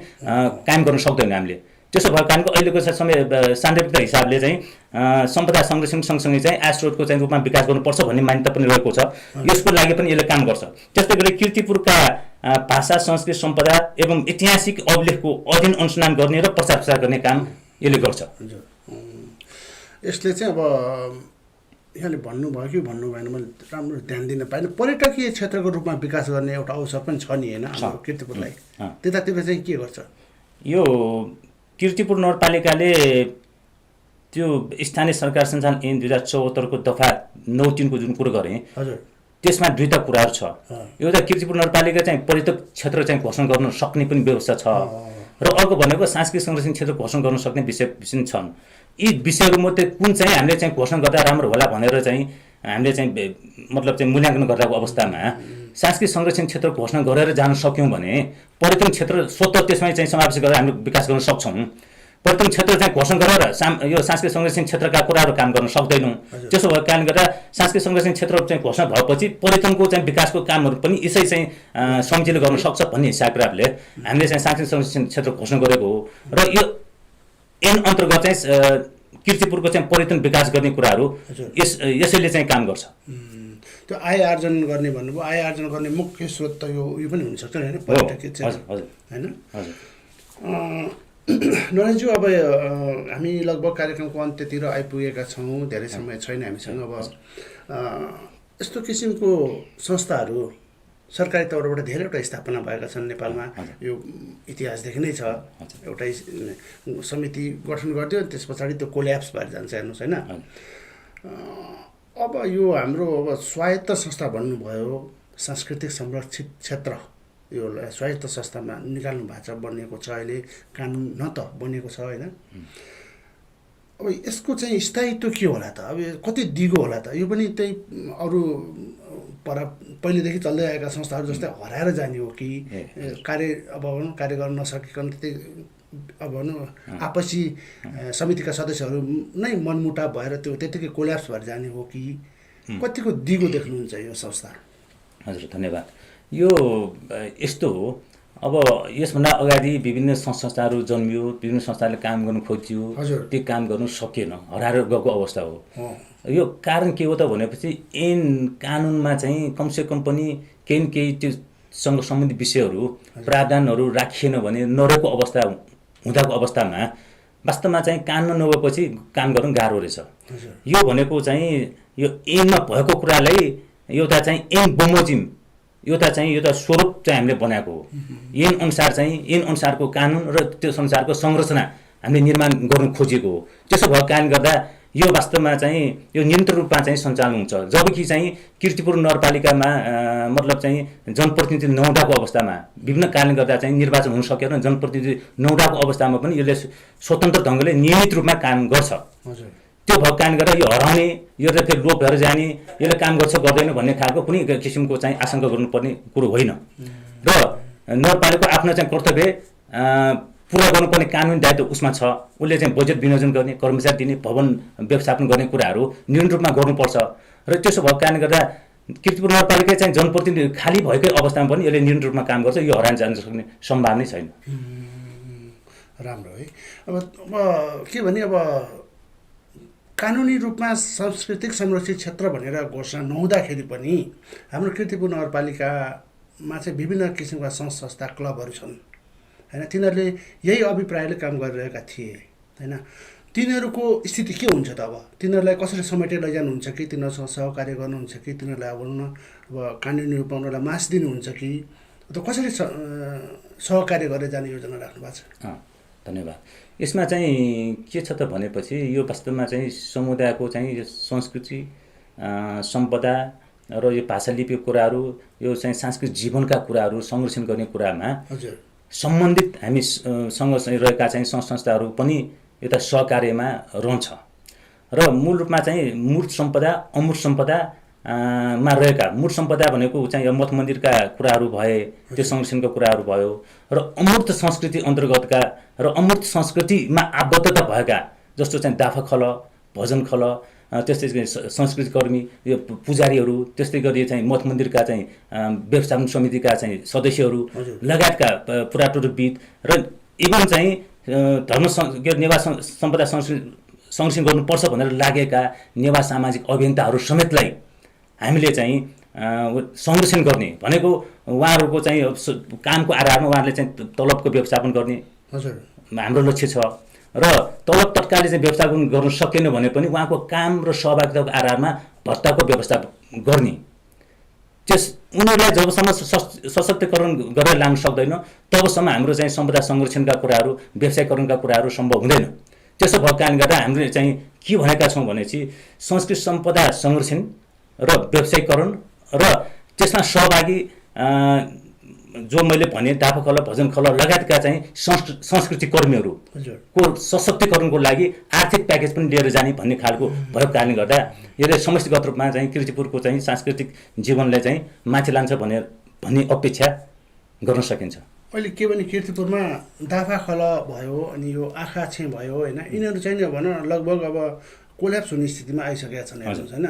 काम गर्न सक्दैन हामीले। त्यसो भएको कारणको अहिलेको समय सान्दर्भिक हिसाबले चाहिँ सम्पदा संरक्षण सँगसँगै चाहिँ आय स्रोतको चाहिँ रूपमा विकास गर्नुपर्छ भन्ने मान्यता पनि रहेको छ। यसको लागि पनि यसले काम गर्छ। त्यस्तै गरी किर्तिपुरका भाषा संस्कृति सम्पदा एवं ऐतिहासिक अभिलेखको अध्ययन अनुसन्धान गर्ने र प्रचार प्रसार गर्ने काम यसले गर्छ। यसले चाहिँ अब यहाँले भन्नुभयो कि भन्नु भएन, मैले राम्रो ध्यान दिन पाएन। पर्यटकीय क्षेत्रको रूपमा विकास गर्ने एउटा अवसर पनि छ नि होइन हाम्रो किर्तिपुरलाई? त्यतातिर चाहिँ के गर्छ? यो किर्तिपुर नगरपालिकाले त्यो स्थानीय सरकार सञ्चालन ऐन 2074 को दफा 9(3) को जुन कुरो गरे त्यसमा दुईटा कुराहरू छ। एउटा किर्तिपुर नगरपालिका चाहिँ पर्यटक क्षेत्र चाहिँ घोषणा गर्न सक्ने पनि व्यवस्था छ र अर्को भनेको सांस्कृतिक संरक्षण क्षेत्र घोषणा गर्न सक्ने विषय छन्। यी विषयहरूमध्ये कुन चाहिँ हामीले चाहिँ घोषणा गर्दा राम्रो होला भनेर चाहिँ हामीले चाहिँ मतलब चाहिँ मूल्याङ्कन गरेको अवस्थामा सांस्कृतिक संरक्षण क्षेत्र घोषणा गरेर जान सक्यौँ भने पर्यटन क्षेत्र स्वतः त्यसमै चाहिँ समावेश गरेर हामीले विकास गर्न सक्छौँ। पर्यटन क्षेत्र चाहिँ घोषणा गरेर यो सांस्कृतिक संरक्षण क्षेत्रका कुराहरू काम गर्न सक्दैनौँ। त्यसो भएको कारणले गर्दा सांस्कृतिक संरक्षण क्षेत्र चाहिँ घोषणा भएपछि पर्यटनको चाहिँ विकासको कामहरू पनि यसै चाहिँ समितिले गर्न सक्छ भन्ने हिसाबले हामीले चाहिँ सांस्कृतिक संरक्षण क्षेत्र घोषणा गरेको हो। र यो ऐन अन्तर्गत चाहिँ कीर्तिपुरको चाहिँ पर्यटन विकास गर्ने कुराहरू यसैले चाहिँ काम गर्छ। त्यो आय आर्जन गर्ने भन्नुभयो, आय आर्जन गर्ने मुख्य स्रोत त यो पनि हुनसक्छ होइन, पर्यटकीय क्षेत्र होइन। नरेशज्यू, अब हामी लगभग कार्यक्रमको अन्त्यतिर आइपुगेका छौँ, धेरै समय छैन हामीसँग। अब यस्तो किसिमको संस्थाहरू सरकारी तौरबाट धेरैवटा स्थापना भएका छन् नेपालमा, यो इतिहासदेखि नै छ। एउटै समिति गठन गरिदियो, त्यस पछाडि त्यो कोल्याप्स भएर जान्छ, हेर्नुहोस् होइन। अब यो हाम्रो अब स्वायत्त संस्था भन्नुभयो, सांस्कृतिक संरक्षित क्षेत्र, यो स्वायत्त संस्थामा निकाल्नु भएको छ, बनिएको छ, अहिले कानुन न त बनिएको छ होइन। अब यसको चाहिँ स्थायित्व के होला त? अब कति दिगो होला त? यो पनि त्यही अरू पहिलेदेखि चल्दै आएका संस्थाहरू जस्तै हराएर जाने हो कि कार्य गर्न नसकिकन त्यही अब भनौँ आपसी समितिका सदस्यहरू नै मनमुटाव भएर त्यो त्यतिकै कोल्याप्स भएर जाने हो कि कतिको दिगो देख्नुहुन्छ यो संस्था? हजुर, धन्यवाद। यो यस्तो हो, अब यसभन्दा अगाडि विभिन्न संस्थाहरू जन्मियो, विभिन्न संस्थाले काम गर्नु खोज्यो, त्यो काम गर्नु सकेन, हराएर गएको अवस्था हो। यो कारण के हो त भनेपछि ऐन कानुनमा चाहिँ कमसेकम पनि केही त्योसँग सम्बन्धित विषयहरू प्रावधानहरू राखिएन भने नरहेको अवस्था हुँदाको अवस्थामा वास्तवमा चाहिँ कानुन नभएपछि काम गर्नु गाह्रो रहेछ। यो भनेको चाहिँ यो ऐनमा भएको कुरालाई एउटा चाहिँ ऐन बमोजिम एउटा स्वरूप चाहिँ हामीले बनाएको हो। ऐन अनुसारको कानुन र त्यस अनुसारको संरचना हामीले निर्माण गर्नु खोजेको हो। त्यसो भएको कारणले गर्दा यो वास्तवमा चाहिँ यो निरन्तर रूपमा चाहिँ सञ्चालन हुन्छ। जबकि चाहिँ कीर्तिपुर नगरपालिकामा मतलब चाहिँ जनप्रतिनिधि नहुँदाको अवस्थामा विभिन्न कारणले गर्दा चाहिँ निर्वाचन हुन सकेन, जनप्रतिनिधि नहुँदाको अवस्थामा पनि यसले स्वतन्त्र ढङ्गले नियमित रूपमा काम गर्छ। त्यो भएको कारणले गर्दा यो हराउने, यो फेरि लोप भएर जाने, यसले काम गर्छ गर्दैन भन्ने खालको कुनै किसिमको चाहिँ आशंका गर्नुपर्ने कुरो होइन। र नगरपालिकाको आफ्नो चाहिँ कर्तव्य पुरा गर्नुपर्ने कानुनी दायित्व उसमा छ। उसले चाहिँ बजेट विनियोजन गर्ने, कर्मचारी दिने, भवन व्यवस्थापन गर्ने कुराहरू निरन्तर रूपमा गर्नुपर्छ। र त्यसो भएको कारणले गर्दा कीर्तिपुर नगरपालिका चाहिँ जनप्रतिनिधि खाली भएकै अवस्थामा पनि यसले निरन्तर रूपमा काम गर्छ। यो हरान जान सक्ने सम्भावना छैन। राम्रो है। अब के भने अब कानुनी रूपमा सांस्कृतिक संरक्षित क्षेत्र भनेर घोषणा नहुँदाखेरि पनि हाम्रो कीर्तिपुर नगरपालिकामा चाहिँ विभिन्न किसिमका संस्था क्लबहरू छन् होइन। तिनीहरूले यही अभिप्रायले काम गरिरहेका थिए होइन। तिनीहरूको स्थिति के हुन्छ त? अब तिनीहरूलाई कसरी समेटेर लैजानुहुन्छ कि तिनीहरूसँग सहकार्य गर्नुहुन्छ कि तिनीहरूलाई अब कानुनी रूपमा उनीहरूलाई मास दिनुहुन्छ कि अथवा कसरी सहकार्य गरेर जाने योजना राख्नु भएको छ? धन्यवाद। यसमा चाहिँ के छ त भनेपछि यो वास्तवमा चाहिँ समुदायको चाहिँ संस्कृति, सम्पदा र यो भाषा लिपिको कुराहरू, यो चाहिँ सांस्कृतिक जीवनका कुराहरू संरक्षण गर्ने कुरामा सम्बन्धित हामीसँग रहेका चाहिँ संस्थाहरू पनि एउटा सहकार्यमा रहन्छ। र मूल रूपमा चाहिँ मूर्त सम्पदा, अमूर्त सम्पदा मा रहेका, मूर्त सम्पदा भनेको चाहिँ मठ मन्दिरका कुराहरू भए, त्यो संरक्षणको कुराहरू भयो, र अमूर्त संस्कृति अन्तर्गतका र अमूर्त संस्कृतिमा आबद्धता भएका जस्तो चाहिँ दाफखल, भजन खल, त्यस्तै संस्कृतिकर्मी, यो पुजारीहरू, त्यस्तै गरी चाहिँ मठ मन्दिरका चाहिँ व्यवस्थापन समितिका चाहिँ सदस्यहरू लगायतका पुरातत्त्वविद र इभन चाहिँ धर्म नेवा सम्पदा संरक्षण गर्नुपर्छ भनेर लागेका नेवा सामाजिक अभियन्ताहरू समेतलाई हामीले चाहिँ संरक्षण गर्ने भनेको उहाँहरूको चाहिँ कामको आधारमा उहाँहरूले चाहिँ तलबको व्यवस्थापन गर्ने हाम्रो लक्ष्य छ। र तलब तत्कालले चाहिँ व्यवस्थापन गर्न सकेन भने पनि उहाँको काम र सहभागिताको आधारमा भत्ताको व्यवस्था गर्ने। उनीहरूलाई जबसम्म सशक्तिकरण गरेर लान सक्दैन तबसम्म हाम्रो चाहिँ सम्पदा संरक्षणका कुराहरू, व्यवसायीकरणका कुराहरू सम्भव हुँदैन। त्यसो भएको कारणले गर्दा हामीले चाहिँ के भनेका छौँ भनेपछि संस्कृति सम्पदा संरक्षण र व्यवसायीकरण र त्यसमा सहभागी जो मैले भने डाफाखोला भजन खोला लगायतका चाहिँ संस्कृति कर्मीहरूको सशक्तिकरणको लागि आर्थिक प्याकेज पनि लिएर जाने भन्ने खालको भएको कारणले गर्दा यसले समष्टिगत रूपमा चाहिँ किर्तिपुरको चाहिँ सांस्कृतिक जीवनलाई चाहिँ माथि लान्छ भन्ने अपेक्षा गर्न सकिन्छ। अहिले के भने किर्तिपुरमा डाफाखोला भयो अनि यो आँखाछे भयो होइन, यिनीहरू चाहिँ भनौँ न लगभग अब कोल्याप्स हुने स्थितिमा आइसकेका छन् हेर्नुहोस् होइन।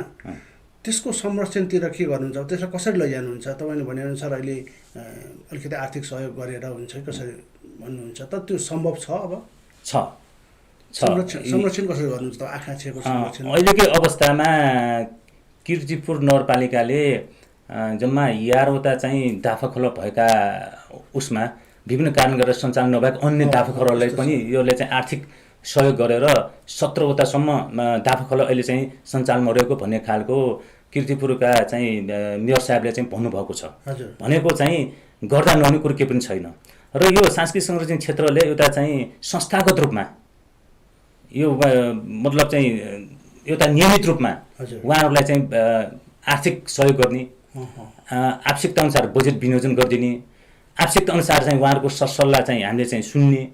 त्यसको संरक्षणतिर के गर्नुहुन्छ, त्यसलाई कसरी लैजानुहुन्छ? तपाईँले भनेअनुसार अहिले अलिकति आर्थिक सहयोग गरेर हुन्छ कि कसरी भन्नुहुन्छ त, त्यो सम्भव छ? अब संरक्षण कसरी गर्नुहुन्छ त आँखाछेको संरक्षण? अहिलेकै अवस्थामा किर्तिपुर नगरपालिकाले जम्मा 11वटा चाहिँ डाफाखोला भएका उसमा विभिन्न कारण गरेर सञ्चालन नभएको अन्य डाफाखोलालाई पनि यसले चाहिँ आर्थिक सहयोग गरेर 17वटासम्म डाफाखोला अहिले चाहिँ सञ्चालनमा रहेको भन्ने खालको किर्तिपुरका चाहिँ मेयर साहबले चाहिँ भन्नुभएको छ। भनेको चाहिँ गर्दा नहुने कुरो केही पनि छैन। र यो सांस्कृतिक संरक्षण क्षेत्रले एउटा चाहिँ संस्थागत रूपमा यो मतलब चाहिँ एउटा नियमित रूपमा उहाँहरूलाई चाहिँ आर्थिक सहयोग गर्ने, आवश्यकता अनुसार बजेट विनियोजन गरिदिने, आवश्यकता अनुसार चाहिँ उहाँहरूको सरसल्लाह चाहिँ हामीले चाहिँ सुन्ने,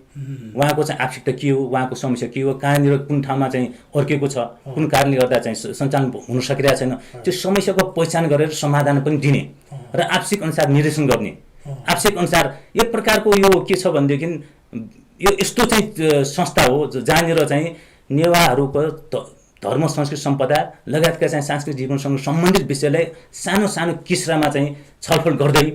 उहाँको चाहिँ आवश्यकता के हो, उहाँको समस्या के हो, कहाँनिर कुन ठाउँमा चाहिँ अड्केको छ, कुन कारणले गर्दा चाहिँ सञ्चालन हुन सकिरहेको छैन, त्यो समस्याको पहिचान गरेर समाधान पनि दिने र आवश्यक अनुसार निर्देशन गर्ने। आवश्यक अनुसार एक प्रकारको यो के छ भनेदेखि यो यस्तो चाहिँ संस्था हो जहाँनिर चाहिँ नेवारहरूको धर्म संस्कृति सम्पदा लगायतका चाहिँ सांस्कृतिक जीवनसँग सम्बन्धित विषयलाई सानो सानो किस्रामा चाहिँ छलफल गर्दै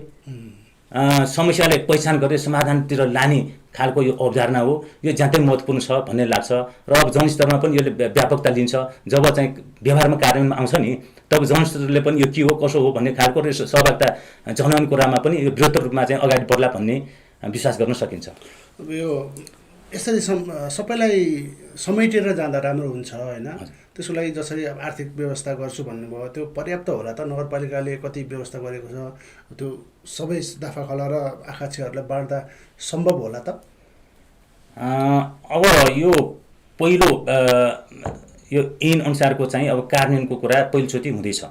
समस्यालाई पहिचान गर्दै समाधानतिर लाने खालको यो अवधारणा हो। यो ज्यादै महत्त्वपूर्ण छ भन्ने लाग्छ र अब जनस्तरमा पनि यसले व्यापकता लिन्छ। जब चाहिँ व्यवहारमा कार्यान्वयनमा आउँछ नि तब जनस्तरले पनि यो के हो कसो हो भन्ने खालको सहभागिता जनाउने कुरामा पनि यो बृहत्तर रूपमा चाहिँ अगाडि बढ्ला भन्ने विश्वास गर्न सकिन्छ। अब यो यसरी सबैलाई समेटेर जाँदा राम्रो हुन्छ होइन। त्यसको लागि जसरी अब आर्थिक व्यवस्था गर्छु भन्नुभयो त्यो पर्याप्त होला त? नगरपालिकाले कति व्यवस्था गरेको छ, त्यो सबै डाफाखोला र आँखाछेहरूलाई बाँड्दा सम्भव होला त? अब यो पहिलो यो ऐन अनुसारको चाहिँ अब कार्यान्वयनको कुरा पहिलोचोटि हुँदैछ।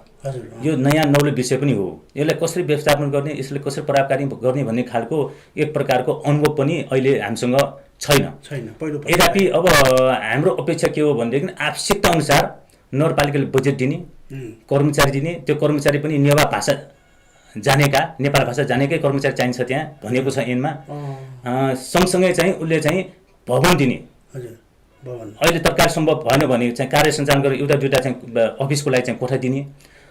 यो नयाँ नौलो विषय पनि हो। यसलाई कसरी व्यवस्थापन गर्ने, यसले कसरी प्रभावकारी गर्ने भन्ने खालको एक प्रकारको अनुभव पनि अहिले हामीसँग छैन। यद्यपि अब हाम्रो अपेक्षा के हो भनेदेखि आवश्यकता अनुसार नगरपालिकाले बजेट दिने, कर्मचारी दिने, त्यो कर्मचारी पनि नेवा भाषा जानेका, नेपाली भाषा जानेकै कर्मचारी चाहिन्छ त्यहाँ भनेको छ ऐनमा। सँगसँगै चाहिँ उसले चाहिँ भवन दिने। अहिले तत्काल सम्भव भएन भने चाहिँ कार्य सञ्चालन गरेर एउटा दुईवटा चाहिँ अफिसको लागि चाहिँ कोठा दिने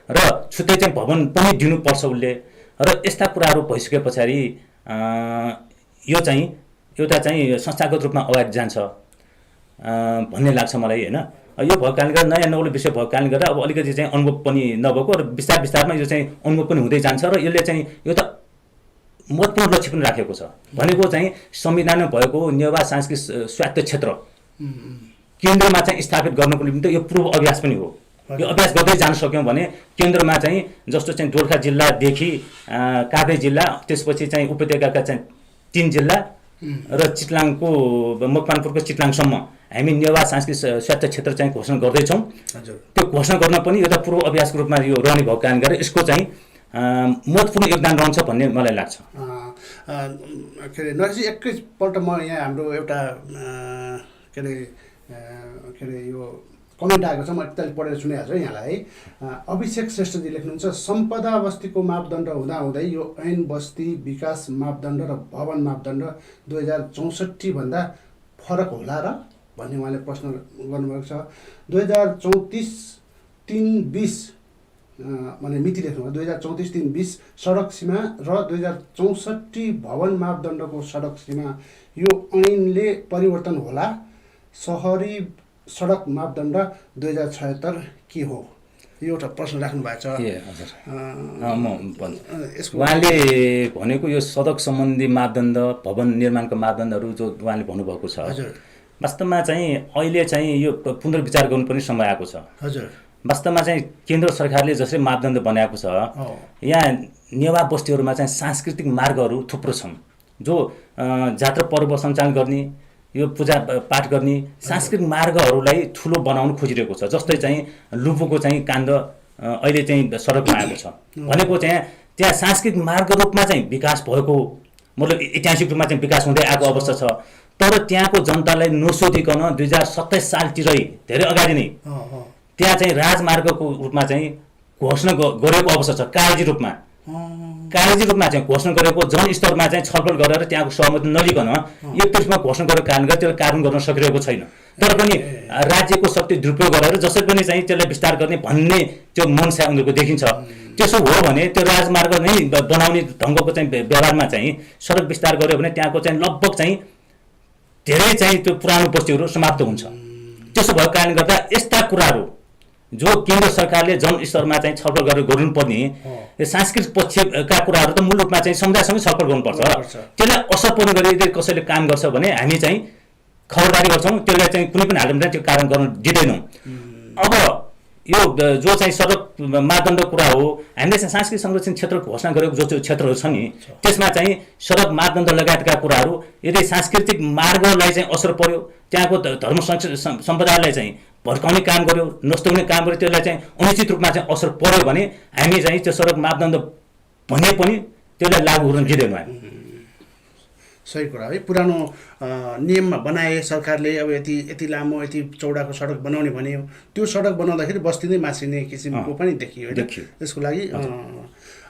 र छुट्टै चाहिँ भवन पनि दिनुपर्छ उसले। र यस्ता कुराहरू भइसके पछाडि यो चाहिँ एउटा चाहिँ संस्थागत रूपमा अगाडि जान्छ भन्ने लाग्छ मलाई होइन। यो भएको कारणले गर्दा नयाँ नौलो विषय भएको कारणले गर्दा अब अलिकति चाहिँ अनुभव पनि नभएको र बिस्तारमा यो चाहिँ अनुभव पनि हुँदै जान्छ र यसले चाहिँ यो त महत्त्वपूर्ण लक्ष्य पनि राखेको छ। भनेको चाहिँ संविधानमा भएको नेवा सांस्कृतिक स्वायत्त क्षेत्र केन्द्रमा चाहिँ स्थापित गर्नको निम्ति यो पूर्व अभ्यास पनि हो। यो अभ्यास गर्दै जान सक्यौँ भने केन्द्रमा चाहिँ जस्तो चाहिँ दोलखा जिल्लादेखि काभ्रे जिल्ला, त्यसपछि चाहिँ उपत्यकाका चाहिँ 3 जिल्ला र चितलाङको मकवानपुरको चितलाङसम्म हामी नेवा सांस्कृतिक स्वायत्त क्षेत्र चाहिँ घोषणा गर्दैछौँ। त्यो घोषणा गर्न पनि एउटा पूर्व अभ्यासको रूपमा यो रहने भएको कारणले गर्दा यसको चाहिँ महत्त्वपूर्ण योगदान रहन्छ भन्ने मलाई लाग्छ। के अरे नरेशजी एकैपल्ट म यहाँ हाम्रो एउटा के अरे यो कमेन्ट आएको छ, म एकतालि पढेर सुनाइहाल्छु यहाँलाई है। अभिषेक श्रेष्ठजी लेख्नुहुन्छ, सम्पदा बस्तीको मापदण्ड हुँदाहुँदै यो ऐन बस्ती विकास मापदण्ड र भवन मापदण्ड 2064 भन्दा फरक होला र भन्ने उहाँले प्रश्न गर्नुभएको छ। 2034-320 भने मिति लेख्नुभयो। 2034-320 सडक सीमा र 2064 भवन मापदण्डको सडक सीमा यो ऐनले परिवर्तन होला। सहरी सडक मापदण्ड 2076 के हो? यो एउटा प्रश्न राख्नु भएको छ। उहाँले भनेको यो सडक सम्बन्धी मापदण्ड, भवन निर्माणको मापदण्डहरू जो उहाँले भन्नुभएको छ, वास्तवमा चाहिँ अहिले चाहिँ यो पुनर्विचार गर्नुपर्ने समय आएको छ। वास्तवमा चाहिँ केन्द्र सरकारले जसरी मापदण्ड बनाएको छ, यहाँ नेवा बस्तीहरूमा चाहिँ सांस्कृतिक मार्गहरू थुप्रो छन् जो जात्रा पर्व सञ्चालन गर्ने, यो पूजा पाठ गर्ने सांस्कृतिक मार्गहरूलाई ठुलो बनाउन खोजिरहेको छ। जस्तै चाहिँ लुबुको चाहिँ काण्ड अहिले चाहिँ सडकमा आएको छ। भनेको चाहिँ त्यहाँ सांस्कृतिक मार्गको रूपमा चाहिँ विकास भएको, मतलब ऐतिहासिक रूपमा चाहिँ विकास हुँदै आएको अवस्था छ। तर त्यहाँको जनतालाई नसोधिकन 2027 सालतिरै धेरै अगाडि नै त्यहाँ चाहिँ राजमार्गको रूपमा चाहिँ घोषणा गरेको अवस्था छ। कागजी रूपमा चाहिँ घोषणा गरेको, जनस्तरमा चाहिँ छलफल गरेर त्यहाँको सहमति नलिकन एकतर्फमा घोषणा गरेको कारणले गर्दा त्यसलाई कार्यान्वयन गर्न सकिरहेको छैन। तर पनि राज्यको शक्ति दुरुपयोग गरेर जसरी पनि चाहिँ त्यसलाई विस्तार गर्ने भन्ने त्यो मनसा उनीहरूको देखिन्छ। त्यसो हो भने त्यो राजमार्ग नै बनाउने ढङ्गको चाहिँ व्यवहारमा चाहिँ सडक विस्तार गर्यो भने त्यहाँको चाहिँ लगभग चाहिँ धेरै चाहिँ त्यो पुरानो बस्तीहरू समाप्त हुन्छ। त्यसो भएको कारणले गर्दा यस्ता कुराहरू जो केन्द्र सरकारले जनस्तरमा चाहिँ छलफल गरेर गर्नुपर्ने सांस्कृतिक पक्षका कुराहरू त मूल रूपमा चाहिँ समुदायसँगै छलफल गर्नुपर्छ। त्यसलाई असर पर्ने गरी यदि कसैले काम गर्छ भने हामी चाहिँ खबरदारी गर्छौँ, त्यसलाई चाहिँ कुनै पनि हालतमा त्यो कार्य गर्न दिँदैनौँ। अब यो जो चाहिँ सडक मापदण्ड कुरा हो, हामीले चाहिँ सांस्कृतिक संरक्षण क्षेत्र घोषणा गरेको जो क्षेत्रहरू छ नि त्यसमा चाहिँ सडक मापदण्ड लगायतका कुराहरू यदि सांस्कृतिक मार्गलाई चाहिँ असर पर्यो, त्यहाँको धर्म सम्प्रदायलाई चाहिँ भड्काउने काम गर्यो, नष्ट हुने काम गर्यो, त्यसलाई चाहिँ अनुचित रूपमा चाहिँ असर पर्यो भने हामी चाहिँ त्यो सडक मापदण्ड भने पनि त्यसलाई लागू गर्न दिँदैनौँ हामी। सही कुरा है। पुरानो नियममा बनाए सरकारले अब यति लामो यति चौडाको सडक बनाउने भन्यो, त्यो सडक बनाउँदाखेरि बस्ती नै मासिने किसिमको पनि देखियो होइन त्यसको लागि।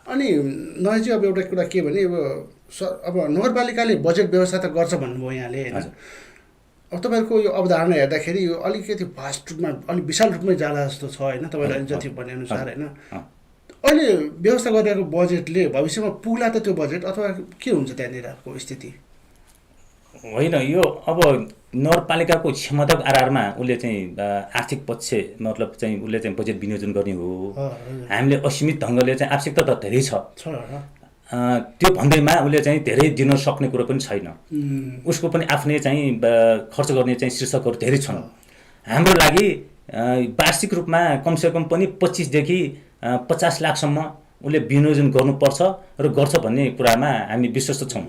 अनि नयजी अब एउटा कुरा के भने अब नगरपालिकाले बजेट व्यवस्था त गर्छ भन्नुभयो यहाँले होइन। अब तपाईँहरूको यो अवधारणा हेर्दाखेरि यो अलिकति भास्ट रूपमा अलिक विशाल रूपमै जाला जस्तो छ होइन, तपाईँले जति भनेअनुसार होइन। अहिले व्यवस्था गरिरहेको बजेटले भविष्यमा पुग्ला त त्यो बजेट, अथवा के हुन्छ त्यहाँनिरको स्थिति? होइन, यो अब नगरपालिकाको क्षमताको आधारमा उसले चाहिँ आर्थिक पक्ष मतलब चाहिँ उसले चाहिँ बजेट विनियोजन गर्ने हो। हामीले असीमित ढङ्गले चाहिँ आवश्यकता त धेरै छ, त्यो भन्दैमा उसले चाहिँ धेरै दिन सक्ने कुरो पनि छैन। उसको पनि आफ्नै चाहिँ खर्च गर्ने चाहिँ शीर्षकहरू धेरै छन्। हाम्रो लागि वार्षिक रूपमा कमसेकम पनि 25 देखि 50 लाखसम्म उसले विनियोजन गर्नुपर्छ र गर्छ भन्ने कुरामा हामी विश्वस्त छौँ।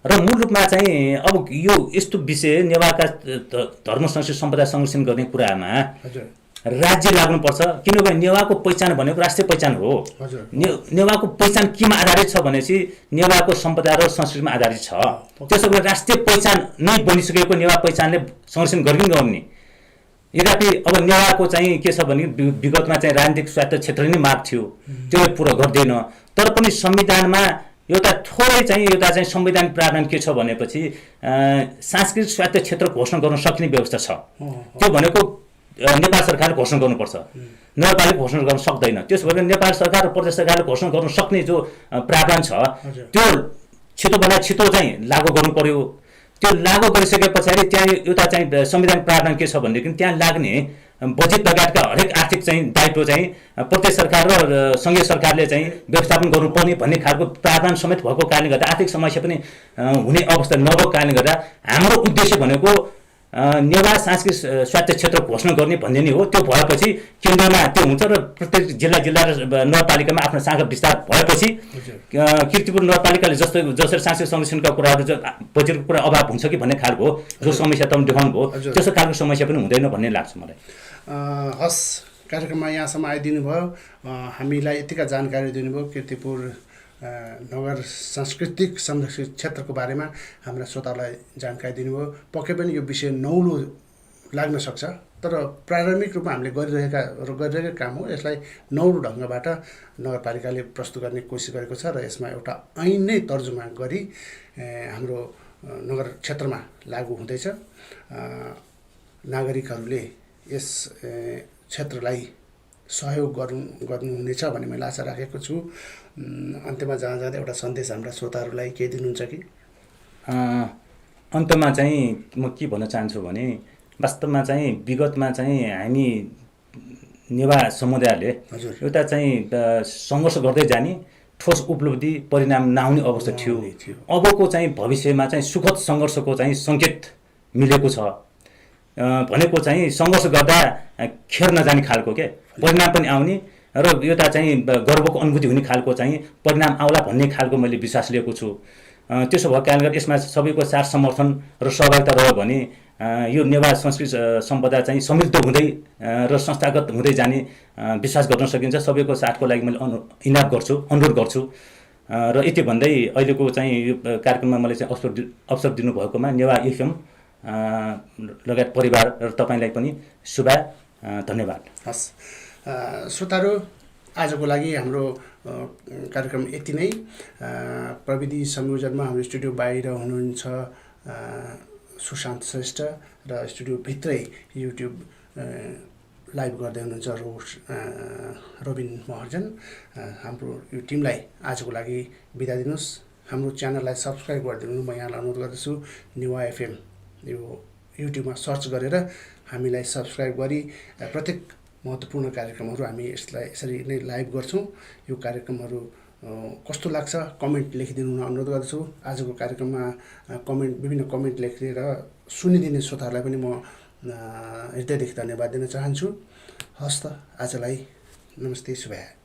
र मूल रूपमा चाहिँ अब यो यस्तो विषय नेवाका धर्म संस्कृति सम्पदा संरक्षण गर्ने कुरामा राज्य लाग्नुपर्छ, किनभने नेवाको पहिचान भनेको राष्ट्रिय पहिचान हो। नेवाको पहिचान केमा आधारित छ भनेपछि नेवाको सम्पदा र संस्कृतिमा आधारित छ। त्यसो भए राष्ट्रिय पहिचान नै बनिसकेको नेवा पहिचानले संरक्षण गर्ने गर्ने। यद्यपि अब नेवाको चाहिँ के छ भने विगतमा चाहिँ राजनीतिक स्वायत्त क्षेत्र नै माग थियो, त्यो पुरा गर्दैन। तर पनि संविधानमा एउटा थोरै चाहिँ संवैधानिक प्रावधान के छ भनेपछि सांस्कृतिक स्वायत्त क्षेत्र घोषणा गर्न सक्ने व्यवस्था छ। त्यो भनेको नेपाल सरकारले घोषणा गर्नुपर्छ, नगरपालिका घोषणा गर्न सक्दैन। त्यसो भएर नेपाल सरकार र प्रदेश सरकारले घोषणा गर्न सक्ने जो प्रावधान छ त्यो छिटोभन्दा छिटो चाहिँ लागू गर्नु पर्यो। त्यो लागू गरिसके पछाडि त्यहाँ एउटा चाहिँ संविधान प्रावधान के छ भनेदेखि त्यहाँ लाग्ने बजेट लगायतका हरेक आर्थिक चाहिँ दायित्व चाहिँ प्रदेश सरकार र सङ्घीय सरकारले चाहिँ व्यवस्थापन गर्नुपर्ने भन्ने खालको प्रावधान समेत भएको कारणले गर्दा आर्थिक समस्या पनि हुने अवस्था नभएको कारणले गर्दा हाम्रो उद्देश्य भनेको नेवा सांस्कृतिक स्वायत्त क्षेत्र घोषणा गर्ने भन्ने नै हो। त्यो भएपछि केन्द्रमा त्यो हुन्छ र प्रत्येक जिल्ला र नगरपालिकामा आफ्नो शाखा विस्तार भएपछि कीर्तिपुर नगरपालिकाले जसरी सांस्कृतिक संरक्षणका कुराहरू बजेटको कुरा अभाव हुन्छ कि भन्ने खालको जो समस्या त देखाउनु भयो त्यस्तो खालको समस्या पनि हुँदैन भन्ने लाग्छ मलाई। हस्, कार्यक्रममा यहाँसम्म आइदिनु भयो, हामीलाई यतिका जानकारी दिनुभयो कीर्तिपुर नगर सांस्कृतिक संरक्षित क्षेत्रको बारेमा हाम्रा श्रोतालाई जानकारी दिनुभयो। पक्कै पनि यो विषय नौलो लाग्न सक्छ, तर प्रारम्भिक रूपमा हामीले गरिरहेको काम हो। यसलाई नौलो ढङ्गबाट नगरपालिकाले प्रस्तुत गर्ने कोसिस गरेको छ र यसमा एउटा ऐन नै तर्जुमा गरी हाम्रो नगर क्षेत्रमा लागू हुँदैछ। नागरिकहरूले यस क्षेत्रलाई सहयोग गर्नुहुनेछ भन्ने मैले आशा राखेको छु। अन्त्यमा जाँदा एउटा सन्देश हाम्रा श्रोताहरूलाई के दिनुहुन्छ कि? अन्तमा चाहिँ म के भन्न चाहन्छु भने वास्तवमा चाहिँ विगतमा चाहिँ हामी नेवा समुदायले एउटा चाहिँ सङ्घर्ष गर्दै जाने ठोस उपलब्धि परिणाम नआउने अवस्था थियो। अबको चाहिँ भविष्यमा चाहिँ सुखद सङ्घर्षको चाहिँ सङ्केत मिलेको छ। भनेको चाहिँ सङ्घर्ष गर्दा खेर नजाने खालको के परिणाम पनि आउने र एउटा चाहिँ गर्वको अनुभूति हुने खालको चाहिँ परिणाम आउला भन्ने खालको मैले विश्वास लिएको छु। त्यसो भएको कारणले गर्दा यसमा सबैको साथ समर्थन र सहभागिता रह्यो भने यो नेवा संस्कृति सम्पदा चाहिँ समृद्ध हुँदै र संस्थागत हुँदै जाने विश्वास गर्न सकिन्छ। सबैको साथको लागि मैले इनाम गर्छु, अनुरोध गर्छु। र यति भन्दै अहिलेको चाहिँ यो कार्यक्रममा मलाई चाहिँ अवसर दिनुभएकोमा नेवा एफएम लगायत परिवार र तपाईँलाई पनि शुभा धन्यवाद। हस् श्रोताहरू, आजको लागि हाम्रो कार्यक्रम यति नै। प्रविधि संयोजनमा हाम्रो स्टुडियो बाहिर हुनुहुन्छ सुशान्त श्रेष्ठ र स्टुडियोभित्रै युट्युब लाइभ गर्दै हुनुहुन्छ रोबिन महर्जन। हाम्रो यो टिमलाई आजको लागि बिदा दिनुहोस्। हाम्रो च्यानललाई सब्सक्राइब गरिदिनु म यहाँलाई अनुरोध गर्दछु। नेवा एफएम यो युट्युबमा सर्च गरेर हामीलाई सब्सक्राइब गरी प्रत्येक महत्त्वपूर्ण कार्यक्रमहरू हामी यसरी नै लाइभ गर्छौँ। यो कार्यक्रमहरू कस्तो लाग्छ कमेन्ट लेखिदिनु अनुरोध गर्दछु। आजको कार्यक्रममा विभिन्न कमेन्ट लेखेर सुनिदिने श्रोताहरूलाई पनि म हृदयदेखि धन्यवाद दिन चाहन्छु। हस्त आजलाई नमस्ते, शुभ।